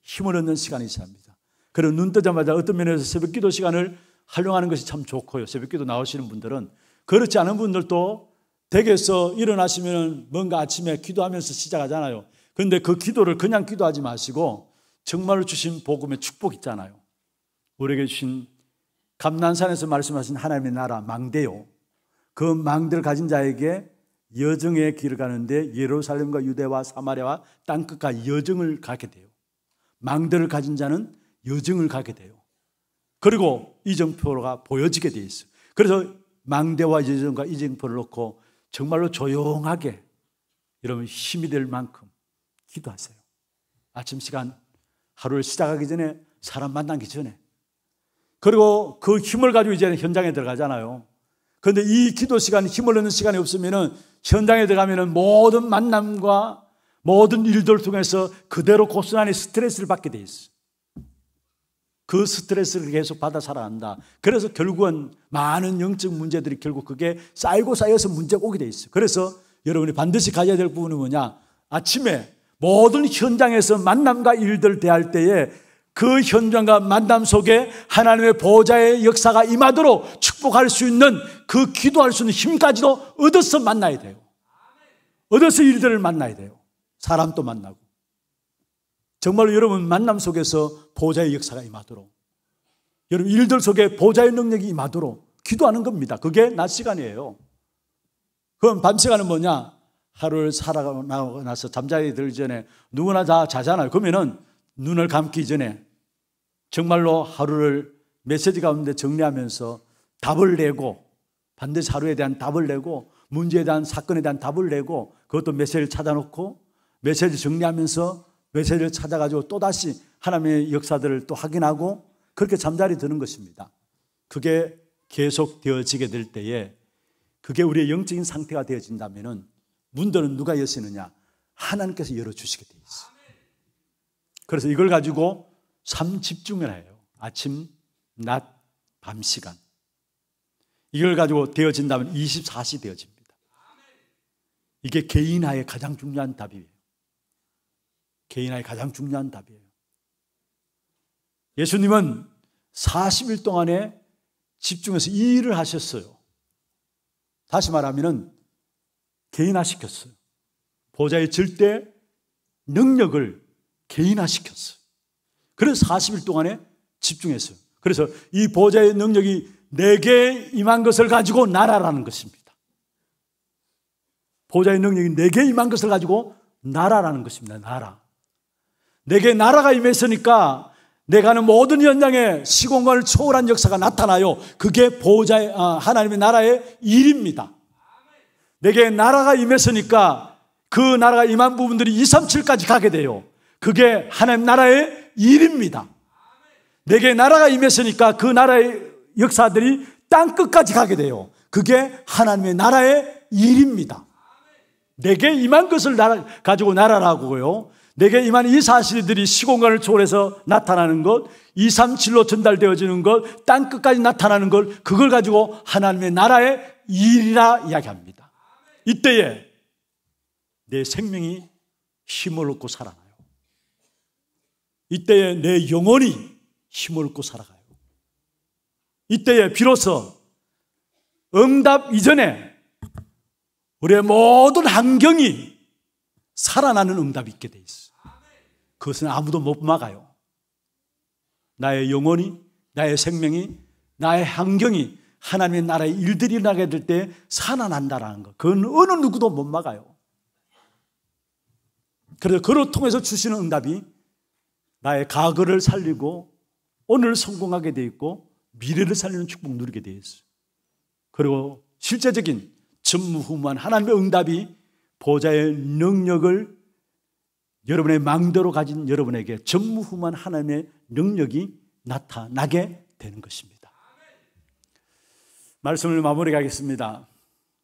힘을 얻는 시간이 있어야 합니다. 그리고 눈 뜨자마자 어떤 면에서 새벽 기도 시간을 활용하는 것이 참 좋고요. 새벽 기도 나오시는 분들은. 그렇지 않은 분들도 댁에서 일어나시면 뭔가 아침에 기도하면서 시작하잖아요. 그런데 그 기도를 그냥 기도하지 마시고 정말로 주신 복음의 축복 있잖아요. 우리에게 주신 감난산에서 말씀하신 하나님의 나라 망대요. 그 망대를 가진 자에게 여정의 길을 가는데 예루살렘과 유대와 사마리아와 땅끝과 여정을 가게 돼요. 망대를 가진 자는 여정을 가게 돼요. 그리고 이정표가 보여지게 돼 있어요. 그래서 망대와 여정과 이정표를 놓고 정말로 조용하게 여러분 힘이 될 만큼 기도하세요. 아침 시간 하루를 시작하기 전에, 사람 만나기 전에. 그리고 그 힘을 가지고 이제 현장에 들어가잖아요. 그런데 이 기도 시간, 힘을 얻는 시간이 없으면 현장에 들어가면 모든 만남과 모든 일들을 통해서 그대로 고스란히 스트레스를 받게 돼 있어요. 그 스트레스를 계속 받아 살아간다. 그래서 결국은 많은 영적 문제들이 결국 그게 쌓이고 쌓여서 문제가 오게 돼 있어요. 그래서 여러분이 반드시 가져야 될 부분은 뭐냐? 아침에 모든 현장에서 만남과 일들 대할 때에 그 현장과 만남 속에 하나님의 보좌의 역사가 임하도록 축복할 수 있는 그 기도할 수 있는 힘까지도 얻어서 만나야 돼요. 얻어서 일들을 만나야 돼요. 사람도 만나고. 정말로 여러분 만남 속에서 보좌의 역사가 임하도록, 여러분 일들 속에 보좌의 능력이 임하도록 기도하는 겁니다. 그게 낮 시간이에요. 그럼 밤 시간은 뭐냐? 하루를 살아가고 나서 잠자리 들기 전에 누구나 다 자잖아요. 그러면은 눈을 감기 전에 정말로 하루를 메시지 가운데 정리하면서 답을 내고, 반드시 하루에 대한 답을 내고, 문제에 대한 사건에 대한 답을 내고, 그것도 메시지를 찾아놓고 메시지 정리하면서 메시지를 찾아가지고 또다시 하나님의 역사들을 또 확인하고 그렇게 잠자리 드는 것입니다. 그게 계속 되어지게 될 때에 그게 우리의 영적인 상태가 되어진다면 문들은 누가 여시느냐? 하나님께서 열어주시게 되어 있어요. 그래서 이걸 가지고 삶 집중을 해요. 아침, 낮, 밤 시간. 이걸 가지고 되어진다면 24시 되어집니다. 이게 개인화의 가장 중요한 답이에요. 개인화의 가장 중요한 답이에요. 예수님은 40일 동안에 집중해서 이 일을 하셨어요. 다시 말하면 개인화시켰어요. 보좌의 절대 능력을 개인화시켰어요. 그래서 40일 동안에 집중했어요. 그래서 이 보좌의 능력이 내게 임한 것을 가지고 나라라는 것입니다. 보좌의 능력이 내게 임한 것을 가지고 나라라는 것입니다. 나라. 내게 나라가 임했으니까 내가 하는 모든 현장에 시공간을 초월한 역사가 나타나요. 그게 보좌의 하나님의 나라의 일입니다. 내게 나라가 임했으니까 그 나라가 임한 부분들이 2, 3, 7까지 가게 돼요. 그게 하나님 나라의 일입니다. 내게 나라가 임했으니까 그 나라의 역사들이 땅 끝까지 가게 돼요. 그게 하나님의 나라의 일입니다. 내게 임한 것을 가지고 나라라고요. 내게 임한 이 사실들이 시공간을 초월해서 나타나는 것, 2, 3, 7로 전달되어지는 것, 땅 끝까지 나타나는 것, 그걸 가지고 하나님의 나라의 일이라 이야기합니다. 이때에 내 생명이 힘을 얻고 살아나요. 이때에 내 영혼이 힘을 얻고 살아가요. 이때에 비로소 응답 이전에 우리의 모든 환경이 살아나는 응답이 있게 돼 있어요. 그것은 아무도 못 막아요. 나의 영혼이, 나의 생명이, 나의 환경이 하나님의 나라의 일들이 나게 될 때 살아난다라는 것. 그건 어느 누구도 못 막아요. 그래서 그를 통해서 주시는 응답이 나의 과거를 살리고 오늘을 성공하게 돼 있고 미래를 살리는 축복 누리게 돼 있어요. 그리고 실제적인 전무후무한 하나님의 응답이 보좌의 능력을 여러분의 망대로 가진 여러분에게 전무후무한 하나님의 능력이 나타나게 되는 것입니다. 말씀을 마무리하겠습니다.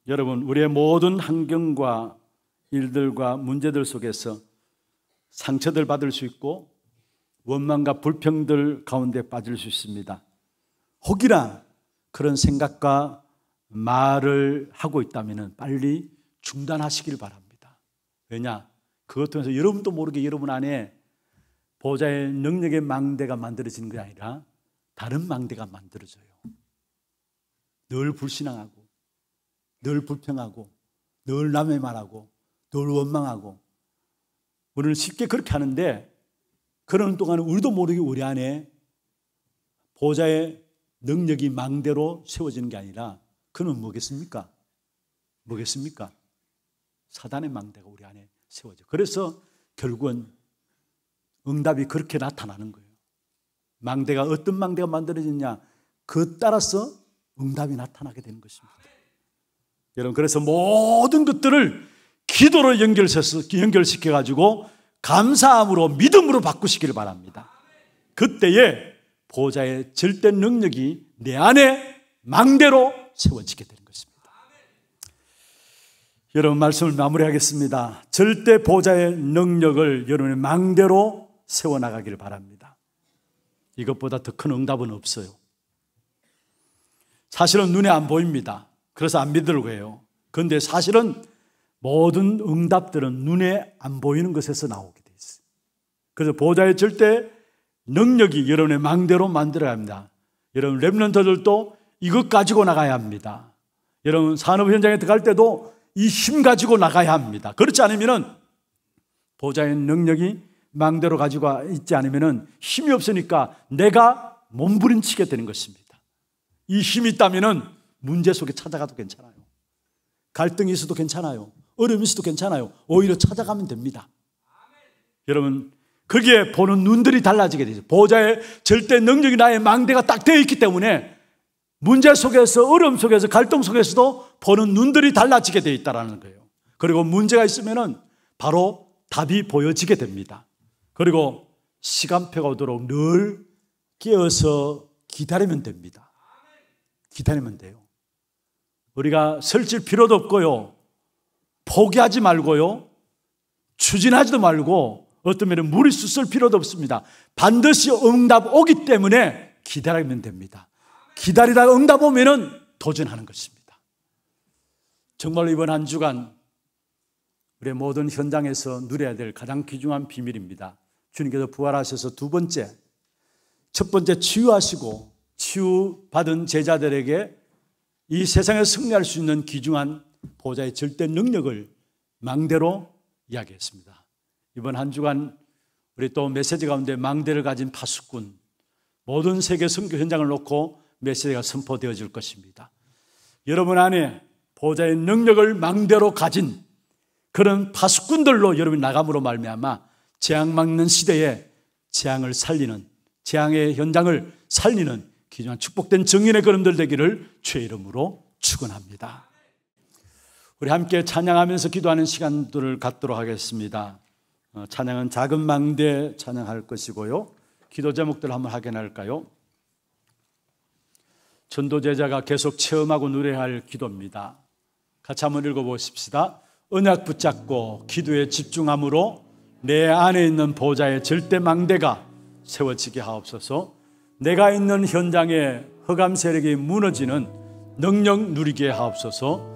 여러분, 우리의 모든 환경과 일들과 문제들 속에서 상처들 받을 수 있고 원망과 불평들 가운데 빠질 수 있습니다. 혹이나 그런 생각과 말을 하고 있다면 빨리 중단하시길 바랍니다. 왜냐? 그것 통해서 여러분도 모르게 여러분 안에 보좌의 능력의 망대가 만들어지는 게 아니라 다른 망대가 만들어져요. 늘 불신앙하고 늘 불평하고 늘 남의 말하고 늘 원망하고 우리는 쉽게 그렇게 하는데 그러는 동안 우리도 모르게 우리 안에 보좌의 능력이 망대로 세워지는 게 아니라 그는 뭐겠습니까? 뭐겠습니까? 사단의 망대가 우리 안에 세워져. 그래서 결국은 응답이 그렇게 나타나는 거예요. 망대가 어떤 망대가 만들어지느냐 그 따라서 응답이 나타나게 되는 것입니다. 여러분, 그래서 모든 것들을 기도로 연결시켜가지고 감사함으로 믿음으로 바꾸시기를 바랍니다. 그때에 보좌의 절대 능력이 내 안에 망대로 세워지게 되는 것입니다. 여러분, 말씀을 마무리하겠습니다. 절대 보좌의 능력을 여러분의 망대로 세워나가기를 바랍니다. 이것보다 더 큰 응답은 없어요. 사실은 눈에 안 보입니다. 그래서 안 믿으려고 해요. 그런데 사실은 모든 응답들은 눈에 안 보이는 것에서 나오게 돼 있어요. 그래서 보좌의 절대 능력이 여러분의 망대로 만들어야 합니다. 여러분, 렘넌트들도 이것 가지고 나가야 합니다. 여러분, 산업 현장에 들어갈 때도 이 힘 가지고 나가야 합니다. 그렇지 않으면 보좌의 능력이 망대로 가지고 있지 않으면 힘이 없으니까 내가 몸부림치게 되는 것입니다. 이 힘이 있다면 문제 속에 찾아가도 괜찮아요. 갈등이 있어도 괜찮아요. 어려움이 있어도 괜찮아요. 오히려 찾아가면 됩니다. 여러분, 거기에 보는 눈들이 달라지게 되죠. 보좌의 절대 능력이 나의 망대가 딱 되어 있기 때문에 문제 속에서, 어려움 속에서, 갈등 속에서도 보는 눈들이 달라지게 되어 있다는 거예요. 그리고 문제가 있으면 바로 답이 보여지게 됩니다. 그리고 시간표가 오도록 늘 깨어서 기다리면 됩니다. 기다리면 돼요. 우리가 설칠 필요도 없고요. 포기하지 말고요. 추진하지도 말고 어떤 면은 무리수 쓸 필요도 없습니다. 반드시 응답 오기 때문에 기다리면 됩니다. 기다리다가 응답 오면은 도전하는 것입니다. 정말로 이번 한 주간 우리의 모든 현장에서 누려야 될 가장 귀중한 비밀입니다. 주님께서 부활하셔서 두 번째, 첫 번째 치유하시고 치유받은 제자들에게 이 세상에 승리할 수 있는 귀중한 보좌의 절대 능력을 망대로 이야기했습니다. 이번 한 주간 우리 또 메시지 가운데 망대를 가진 파수꾼, 모든 세계 선교 현장을 놓고 메시지가 선포되어질 것입니다. 여러분 안에 보좌의 능력을 망대로 가진 그런 파수꾼들로 여러분이 나감으로 말미암아 재앙 막는 시대에 재앙을 살리는, 재앙의 현장을 살리는 귀중한 축복된 증인의 걸음들 되기를 주의 이름으로 축원합니다. 우리 함께 찬양하면서 기도하는 시간들을 갖도록 하겠습니다. 찬양은 작은 망대 찬양할 것이고요. 기도 제목들 한번 확인할까요? 전도 제자가 계속 체험하고 누려야 할 기도입니다. 같이 한번 읽어보십시다. 언약 붙잡고 기도에 집중함으로 내 안에 있는 보좌의 절대 망대가 세워지게 하옵소서. 내가 있는 현장에 흑암 세력이 무너지는 능력 누리게 하옵소서.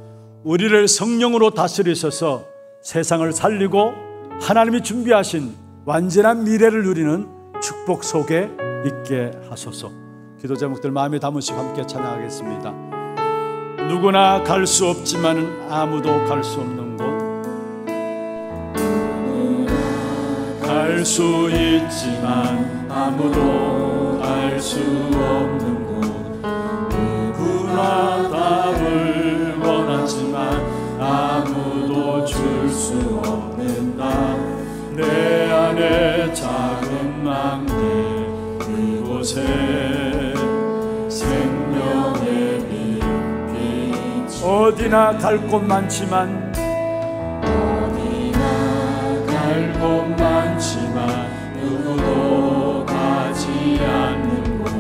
우리를 성령으로 다스리셔서 세상을 살리고 하나님이 준비하신 완전한 미래를 누리는 축복 속에 있게 하소서. 기도 제목들 마음에 담으시고 함께 찬양하겠습니다. 누구나 갈 수 없지만 아무도 갈 수 없는 곳, 갈 수 있지만 아무도 갈 수 없는 곳, 누구나 답을 원하지만 아무도 줄 수 없는 나, 내 안에 작은 망대 그곳에 생명의 빛 어디나 갈 곳 많지만 갈 곳 많지만 누구도 가지 않는 곳,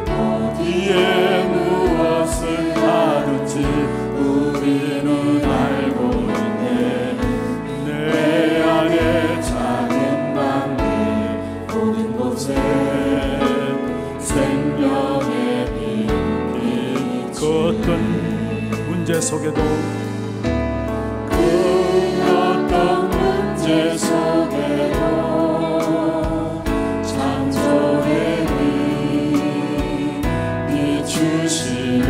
어디에 무엇을 하든지 우리는 알고 있네. 내 안에 작은 망대 모든 곳에 생명의 빛, 그 어떤 문제 속에도 문제 속에도 창조의 빛 비추시네.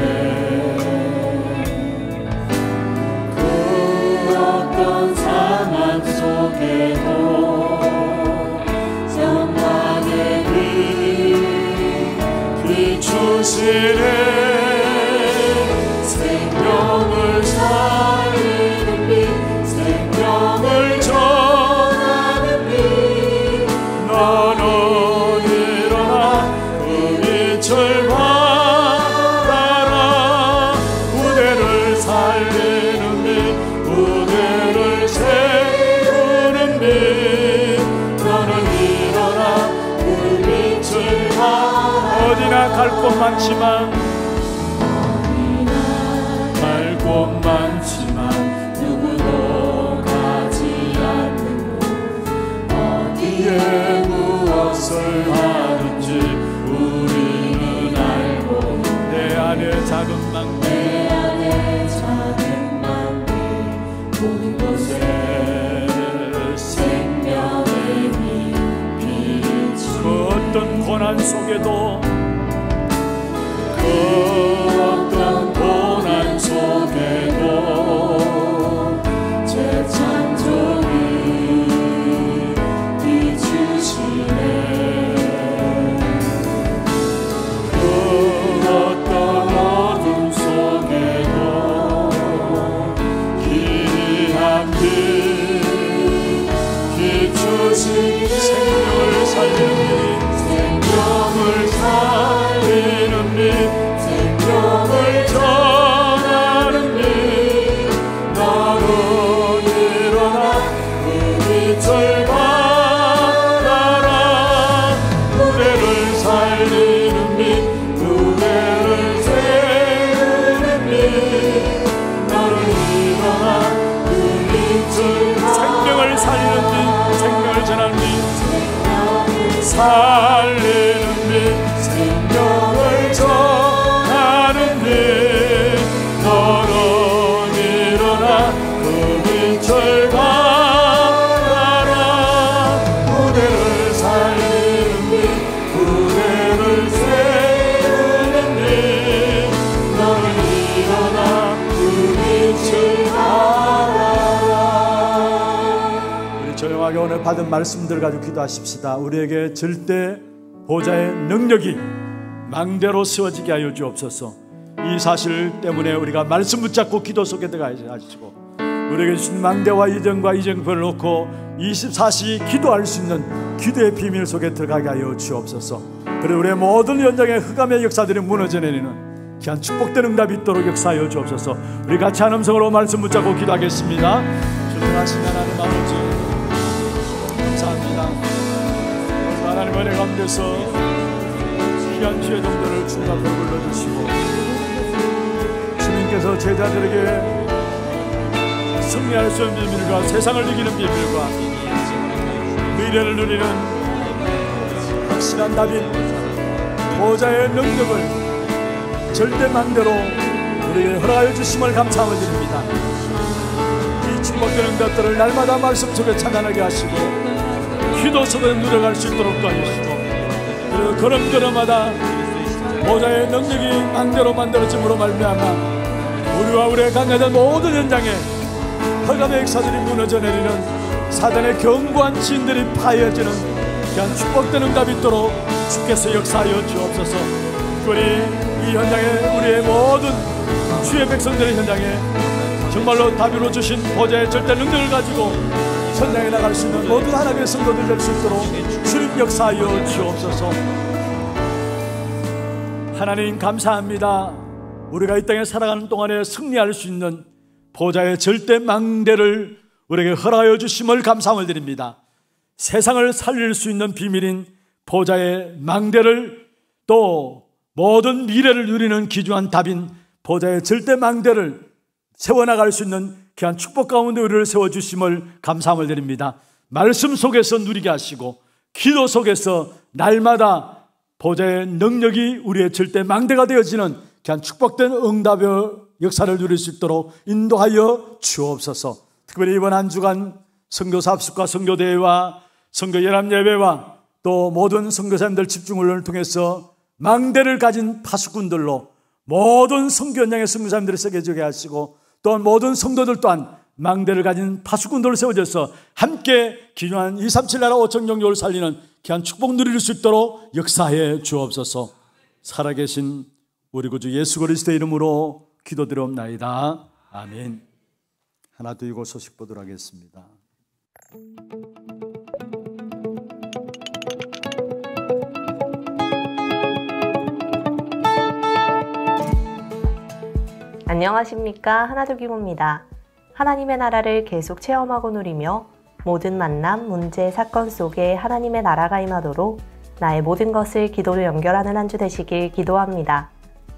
그 어떤 상황 속에도 영광의 빛 비추시네. 생명을 살리는 빛, 생명을 전하는 빛, 너는 일어나 그 빛을 받아라. 무대를 살리는 빛, 무대를 세우는 빛, 너는 일어나 그 빛을 받아라. 어디나 갈 곳 많지만 많지만 누구도 가지 않는 곳, 어디에 무엇을 하든지 우리는 알고 내 안에 작은 망대, 내 안에 작은 망대 모든 곳에 생명의 빛 비추. 그 어떤 고난 속에도 그 어떤 고난 속에도 재창조기 비추시네. 그 어떤 어둠 속에도 기이한 빛 비추시네. 생명을 살리는 빛, 생명을 살리는 빛, 생명을 전하는 빛, 너는 일어나 그 빛을 받아라. 무대를 살리는 빛, 무대를 세우는 빛, 너는 일어나 그 빛을 생명을 살리는 빛, 생명을 전하는 빛, 살리는 빛, 생명을 전하는 빛, 너는 일어나 그 빛을 받아라. 무대를 살리는 빛, 무대를 세우는 빛, 너는 일어나 그 빛을 받아라. 우리 조용하게 오늘 받은 말씀들 가지고 기도하십시다. 우리에게 절대 보좌의 능력이 망대로 세워지게 하여 주옵소서. 이 사실 때문에 우리가 말씀 붙잡고 기도 속에 들어가야 하시고, 우리에게 주신 망대와 이정과 이정표를 놓고 24시 기도할 수 있는 기도의 비밀 속에 들어가게 하여 주옵소서. 그리고 우리의 모든 현장의 흑암의 역사들이 무너져 내리는 귀한 축복된 응답이 있도록 역사하여 주옵소서. 우리 같이 한 음성으로 말씀 붙잡고 기도하겠습니다. 존귀하신 하나님 아버지, 감사합니다. 하나님 은혜 가운데서 귀한 주의 종들을 주님 앞에 불러주시고, 주님께서 제자들에게 승리할 수 있는 비밀과 세상을 이기는 비밀과 미래를 누리는 확실한 답인 보좌의 능력을 절대 맘대로 우리에게 허락하여 주심을 감사함을 드립니다. 이 축복된 응답들을 날마다 말씀 속에 찬양하게 하시고 기도 속에 누려갈 수 있도록 도와주시고, 그리고 걸음걸음마다 보좌의 능력이 맘대로 만들어짐으로 말미암아 우리와 우리의 강해된 모든 현장에 흑암의 역사들이 무너져 내리는 사단의 견고한 진들이 파여지는 그냥 축복된 응답이 있도록 주께서 역사하여 주옵소서. 특별히 이 현장에 우리의 모든 주의 백성들의 현장에 정말로 답으로 주신 보좌의 절대 능력을 가지고 현장에 나갈 수 있는 모든 하나님의 성도들 될 수 있도록 주님 역사하여 주옵소서. 하나님 감사합니다. 우리가 이 땅에 살아가는 동안에 승리할 수 있는 보좌의 절대 망대를 우리에게 허락하여 주심을 감사함을 드립니다. 세상을 살릴 수 있는 비밀인 보좌의 망대를, 또 모든 미래를 누리는 귀중한 답인 보좌의 절대 망대를 세워나갈 수 있는 귀한 축복 가운데 우리를 세워주심을 감사함을 드립니다. 말씀 속에서 누리게 하시고 기도 속에서 날마다 보좌의 능력이 우리의 절대 망대가 되어지는 귀한 축복된 응답의 역사를 누릴 수 있도록 인도하여 주옵소서. 특별히 이번 한 주간 선교사 합숙과 선교대회와 선교 연합 예배와 또 모든 선교사님들 집중훈련을 통해서 망대를 가진 파수꾼들로 모든 선교 현장의 선교사님들을 새겨지게 하시고, 또한 모든 성도들 또한 망대를 가진 파수꾼들로 세워져서 함께 귀중한 237 나라 5천 종교를 살리는 귀한 축복 누릴 수 있도록 역사해 주옵소서. 살아계신 우리 구주 예수 그리스도의 이름으로 기도드리옵나이다. 아멘. 하나 두고 소식 보도록 하겠습니다. 안녕하십니까, 하나두기모입니다. 하나님의 나라를 계속 체험하고 누리며 모든 만남, 문제, 사건 속에 하나님의 나라가 임하도록 나의 모든 것을 기도로 연결하는 한 주 되시길 기도합니다.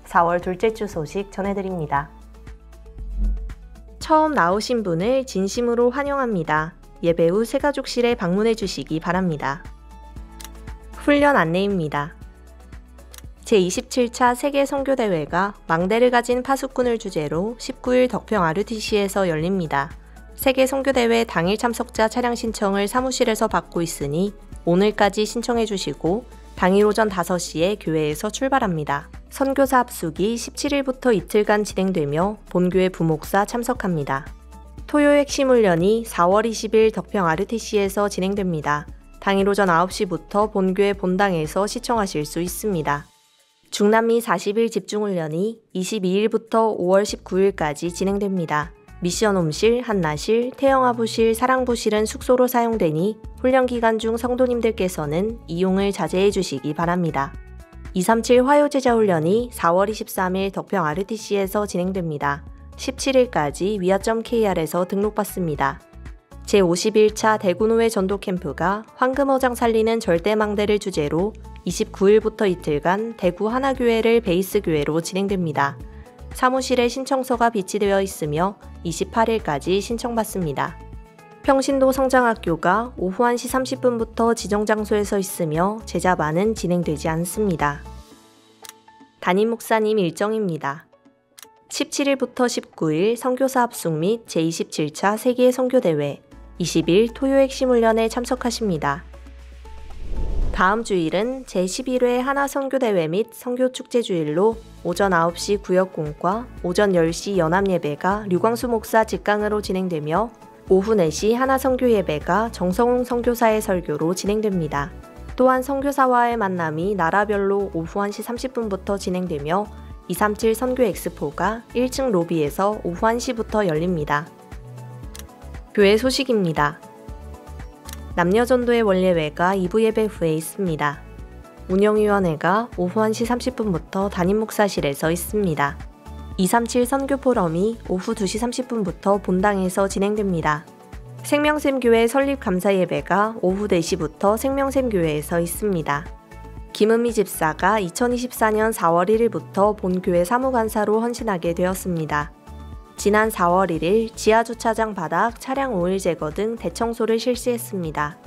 4월 둘째 주 소식 전해드립니다. 처음 나오신 분을 진심으로 환영합니다. 예배 후 새가족실에 방문해 주시기 바랍니다. 훈련 안내입니다. 제27차 세계 선교대회가 망대를 가진 파수꾼을 주제로 19일 덕평 RUTC에서 열립니다. 세계 선교대회 당일 참석자 차량 신청을 사무실에서 받고 있으니 오늘까지 신청해 주시고 당일 오전 5시에 교회에서 출발합니다. 선교사 합숙이 17일부터 이틀간 진행되며 본교회 부목사 참석합니다. 토요 핵심 훈련이 4월 20일 덕평 RUTC에서 진행됩니다. 당일 오전 9시부터 본교회 본당에서 시청하실 수 있습니다. 중남미 40일 집중훈련이 22일부터 5월 19일까지 진행됩니다. 미션홈실, 한나실, 태영아부실, 사랑부실은 숙소로 사용되니 훈련 기간 중 성도님들께서는 이용을 자제해 주시기 바랍니다. 237 화요제자훈련이 4월 23일 덕평 RUTC에서 진행됩니다. 17일까지 위아.kr에서 등록받습니다. 제51차 대구노회 전도캠프가 황금어장 살리는 절대망대를 주제로 29일부터 이틀간 대구 하나교회를 베이스교회로 진행됩니다. 사무실에 신청서가 비치되어 있으며 28일까지 신청받습니다. 평신도 성장학교가 오후 1시 30분부터 지정 장소에서 있으며 제자반은 진행되지 않습니다. 담임 목사님 일정입니다. 17일부터 19일 선교사 합숙 및 제27차 세계 선교대회, 20일 토요 핵심 훈련에 참석하십니다. 다음 주일은 제11회 하나선교대회 및 선교축제주일로 오전 9시 구역공과 오전 10시 연합예배가 류광수 목사 직강으로 진행되며 오후 4시 하나선교예배가 정성웅 선교사의 설교로 진행됩니다. 또한 선교사와의 만남이 나라별로 오후 1시 30분부터 진행되며 237 선교 엑스포가 1층 로비에서 오후 1시부터 열립니다. 교회 소식입니다. 남녀전도의 원례회가 2부 예배 후에 있습니다. 운영위원회가 오후 1시 30분부터 담임 목사실에서 있습니다. 237 선교 포럼이 오후 2시 30분부터 본당에서 진행됩니다. 생명샘교회 설립 감사 예배가 오후 4시부터 생명샘교회에서 있습니다. 김은미 집사가 2024년 4월 1일부터 본교회 사무관사로 헌신하게 되었습니다. 지난 4월 1일 지하주차장 바닥 차량 오일 제거 등 대청소를 실시했습니다.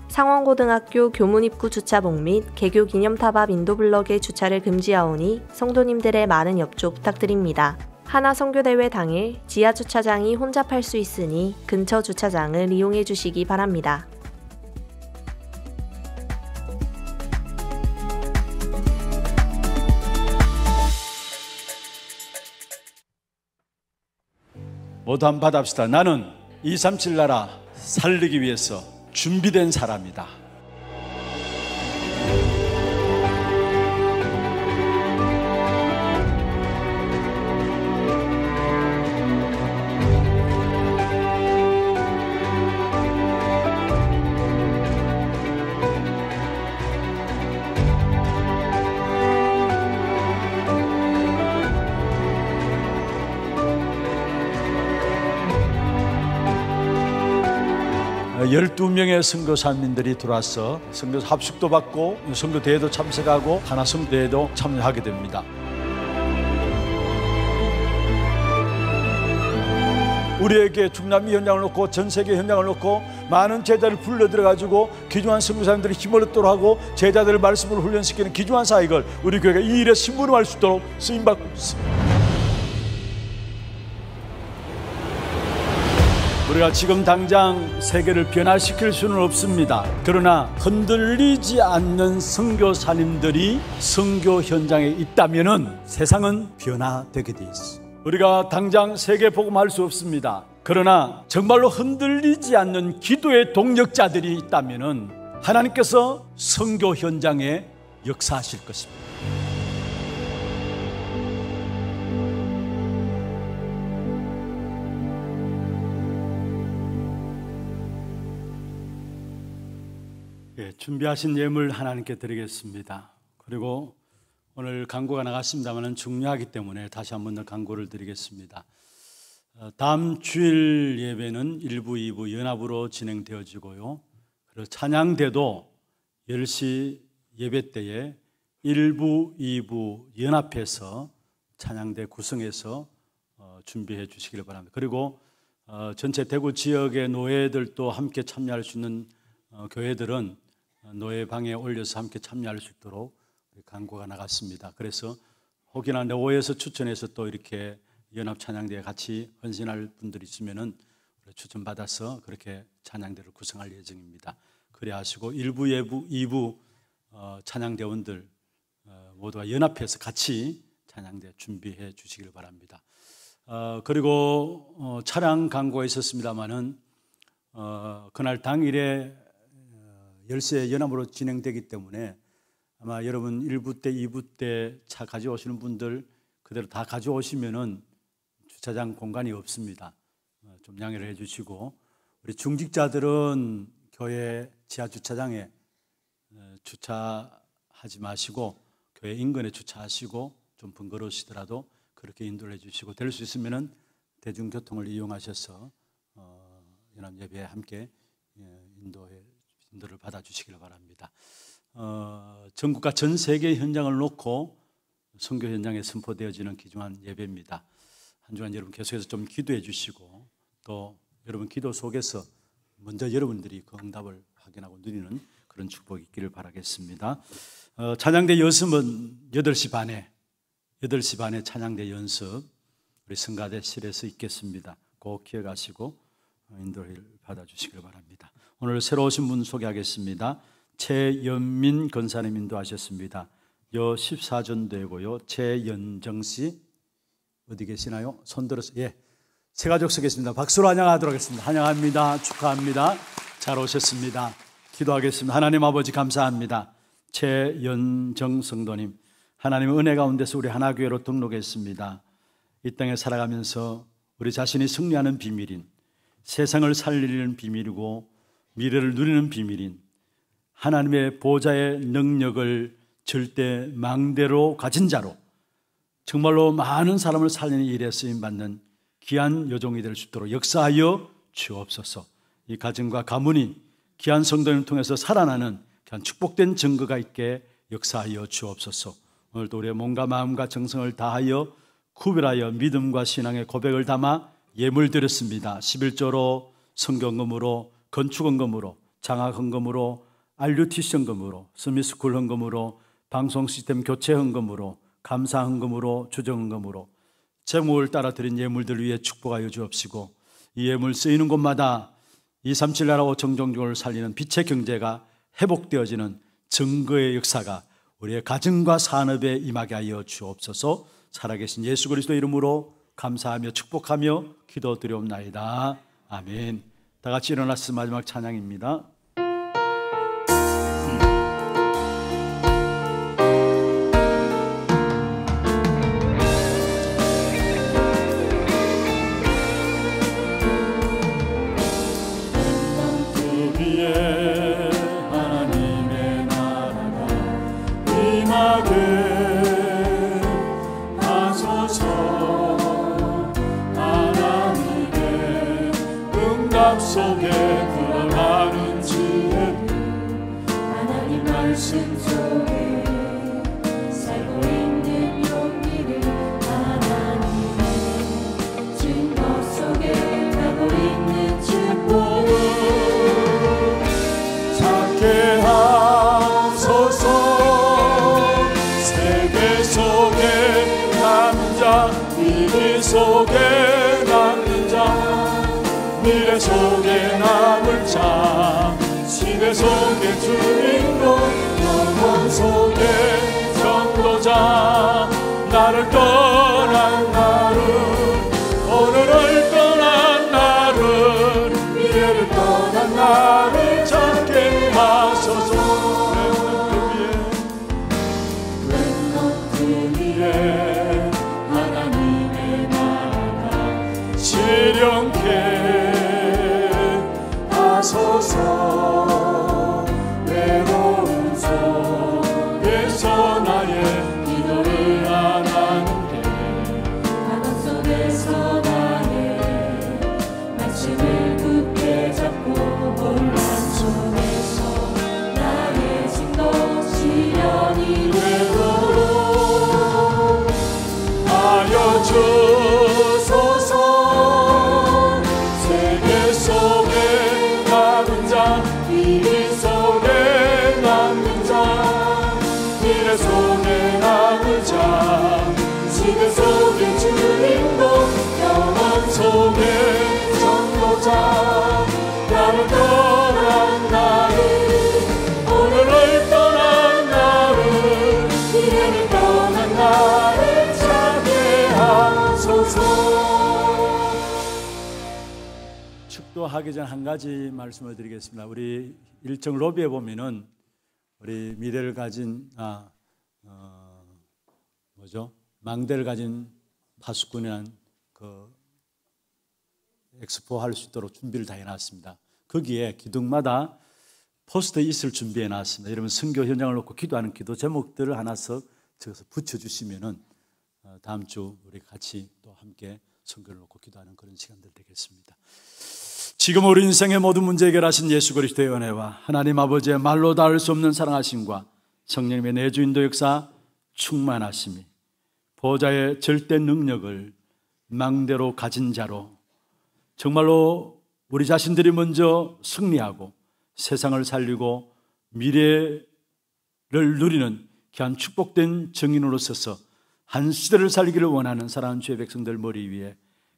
상원고등학교 교문 입구 주차복 및 개교 기념탑 앞 인도블럭의 주차를 금지하오니 성도님들의 많은 협조 부탁드립니다. 하나 선교대회 당일 지하주차장이 혼잡할 수 있으니 근처 주차장을 이용해 주시기 바랍니다. 모두 한번 받아봅시다. 나는 237 나라 살리기 위해서 준비된 사람이다. 어, 12명의 선교사님들이 들어와서 선교 합숙도 받고 선교대회도 참석하고 하나 선교대회도 참여하게 됩니다. 우리에게 중남미 현장을 놓고 전 세계 현장을 놓고 많은 제자를 불러들여가지고 귀중한 선교사님들이 힘을 얻도록 하고 제자들의 말씀을 훈련시키는 귀중한 사역을 우리 교회가 이 일에 심부름할 수 있도록 쓰임받고 있습니다. 우리가 지금 당장 세계를 변화시킬 수는 없습니다. 그러나 흔들리지 않는 선교사님들이 선교 현장에 있다면 세상은 변화되게 돼 있습니다. 우리가 당장 세계 복음할 수 없습니다. 그러나 정말로 흔들리지 않는 기도의 동력자들이 있다면 하나님께서 선교 현장에 역사하실 것입니다. 준비하신 예물 하나님께 드리겠습니다. 그리고 오늘 광고가 나갔습니다만 중요하기 때문에 다시 한번 더 광고를 드리겠습니다. 다음 주일 예배는 1부, 2부 연합으로 진행되어지고요. 그리고 찬양대도 10시 예배 때에 1부, 2부 연합해서 찬양대 구성해서 준비해 주시길 바랍니다. 그리고 전체 대구 지역의 노예들도 함께 참여할 수 있는 교회들은 노예방에 올려서 함께 참여할 수 있도록 광고가 나갔습니다. 그래서 혹여나 노예에서 추천해서 또 이렇게 연합 찬양대에 같이 헌신할 분들이 있으면은 추천받아서 그렇게 찬양대를 구성할 예정입니다. 그래 하시고 1부, 2부 찬양대원들 모두가 연합해서 같이 찬양대 준비해 주시길 바랍니다. 그리고 차량 광고가 있었습니다마는 그날 당일에 10시에 연합으로 진행되기 때문에 아마 여러분 1부 때, 2부 때 차 가져오시는 분들 그대로 다 가져오시면은 주차장 공간이 없습니다. 좀 양해를 해주시고 우리 중직자들은 교회 지하 주차장에 주차하지 마시고 교회 인근에 주차하시고 좀 번거로우시더라도 그렇게 인도를 해주시고 될 수 있으면은 대중교통을 이용하셔서 연합 예배에 함께 인도를 받아주시길 바랍니다. 전국과 전 세계 현장을 놓고 선교 현장에 선포되어지는 귀중한 예배입니다. 한 주간 여러분 계속해서 좀 기도해 주시고 또 여러분 기도 속에서 먼저 여러분들이 그 응답을 확인하고 누리는 그런 축복이 있기를 바라겠습니다. 찬양대 연습은 8시 반에 찬양대 연습 우리 성가대실에서 있겠습니다. 꼭 기억하시고 인도를 받아주시길 바랍니다. 오늘 새로 오신 분 소개하겠습니다. 최연민 권사님 인도하셨습니다. 여 14전되고요. 최연정 씨 어디 계시나요? 손 들어서 새 가족 서겠습니다. 박수로 환영하도록 하겠습니다. 환영합니다. 축하합니다. 잘 오셨습니다. 기도하겠습니다. 하나님 아버지 감사합니다. 최연정 성도님 하나님의 은혜 가운데서 우리 하나교회로 등록했습니다. 이 땅에 살아가면서 우리 자신이 승리하는 비밀인 세상을 살리는 비밀이고 미래를 누리는 비밀인 하나님의 보좌의 능력을 절대 망대로 가진 자로 정말로 많은 사람을 살리는 일에 쓰임받는 귀한 여종이 될 수 있도록 역사하여 주옵소서. 이 가정과 가문이 귀한 성도를 통해서 살아나는 귀한 축복된 증거가 있게 역사하여 주옵소서. 오늘도 우리의 몸과 마음과 정성을 다하여 구별하여 믿음과 신앙의 고백을 담아 예물 드렸습니다. 11조로, 성경금으로, 건축헌금으로, 장학헌금으로, RUTC 헌금으로, 스미스쿨 헌금으로, 방송 시스템 교체 헌금으로, 감사 헌금으로, 조정 헌금으로 제목을 따라 드린 예물들 위해 축복하여 주옵시고, 이 예물 쓰이는 곳마다 237 나라 5천 종족을 살리는 빛의 경제가 회복되어지는 증거의 역사가 우리의 가정과 산업에 임하게 하여 주옵소서. 살아계신 예수 그리스도 이름으로 감사하며 축복하며 기도드리옵나이다. 아멘. 다 같이 일어나서 마지막 찬양입니다. 속에 들어가는 지혜, 하나님 말씀 속에 살고 있는 용기를, 하나님의 증거 속에 가고 있는 축복을 찾게 하소서. 세계 속에 남은 자, 위기 속에 남는 자, 미래 속에 남을 자, 시대 속에 주인공, 영혼 속에 전도자, 나를 떠난 나를, 오늘을 떠난 나를, 미래를 떠난 나를 찾게 하소서. 왼너트 위에 하나님의 나라 지령케 하소서. 외로운 속에서 나의 기도를 안 하는데, 가난 속에서 나의 말씀을 굳게 잡고, 혼란 속에서 나의 진도 시련이 되도록 하여 주소서. 세계 속에 남은 자, 위기 속에 남는 자, 미래 속에 남은 자, 시대 속에 주인공, 영원 속에 전도자, 나를 떠난 나를, 오늘을 떠난 나를, 미래를 떠난 나를 찾게 하소서. 축도하기 전 한 가지 말씀을 드리겠습니다. 우리 일정 로비에 보면은 우리 미래를 가진 망대를 가진 파수꾼이라는 그 엑스포 할 수 있도록 준비를 다 해놨습니다. 거기에 기둥마다 포스터에 있을 준비해 놨습니다. 여러분 선교 현장을 놓고 기도하는 기도 제목들을 하나씩 적어서 붙여주시면은 다음 주 우리 같이 또 함께 선교를 놓고 기도하는 그런 시간들 되겠습니다. 지금 우리 인생의 모든 문제 해결하신 예수 그리스도의 은혜와 하나님 아버지의 말로 닿을 수 없는 사랑하심과 성령님의 내주인도 역사 충만하심이 보호자의 절대 능력을 망대로 가진 자로 정말로 우리 자신들이 먼저 승리하고 세상을 살리고 미래를 누리는 귀한 축복된 증인으로 서서 한 시대를 살기를 원하는 사랑하는 주의 백성들 머리 위에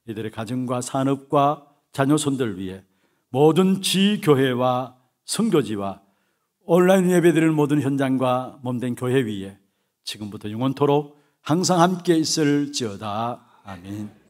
이들의 가정과 산업과 자녀손들 위해 모든 지교회와 선교지와 온라인 예배드리는 모든 현장과 몸된 교회 위에 지금부터 영원토록 항상 함께 있을지어다. 아멘.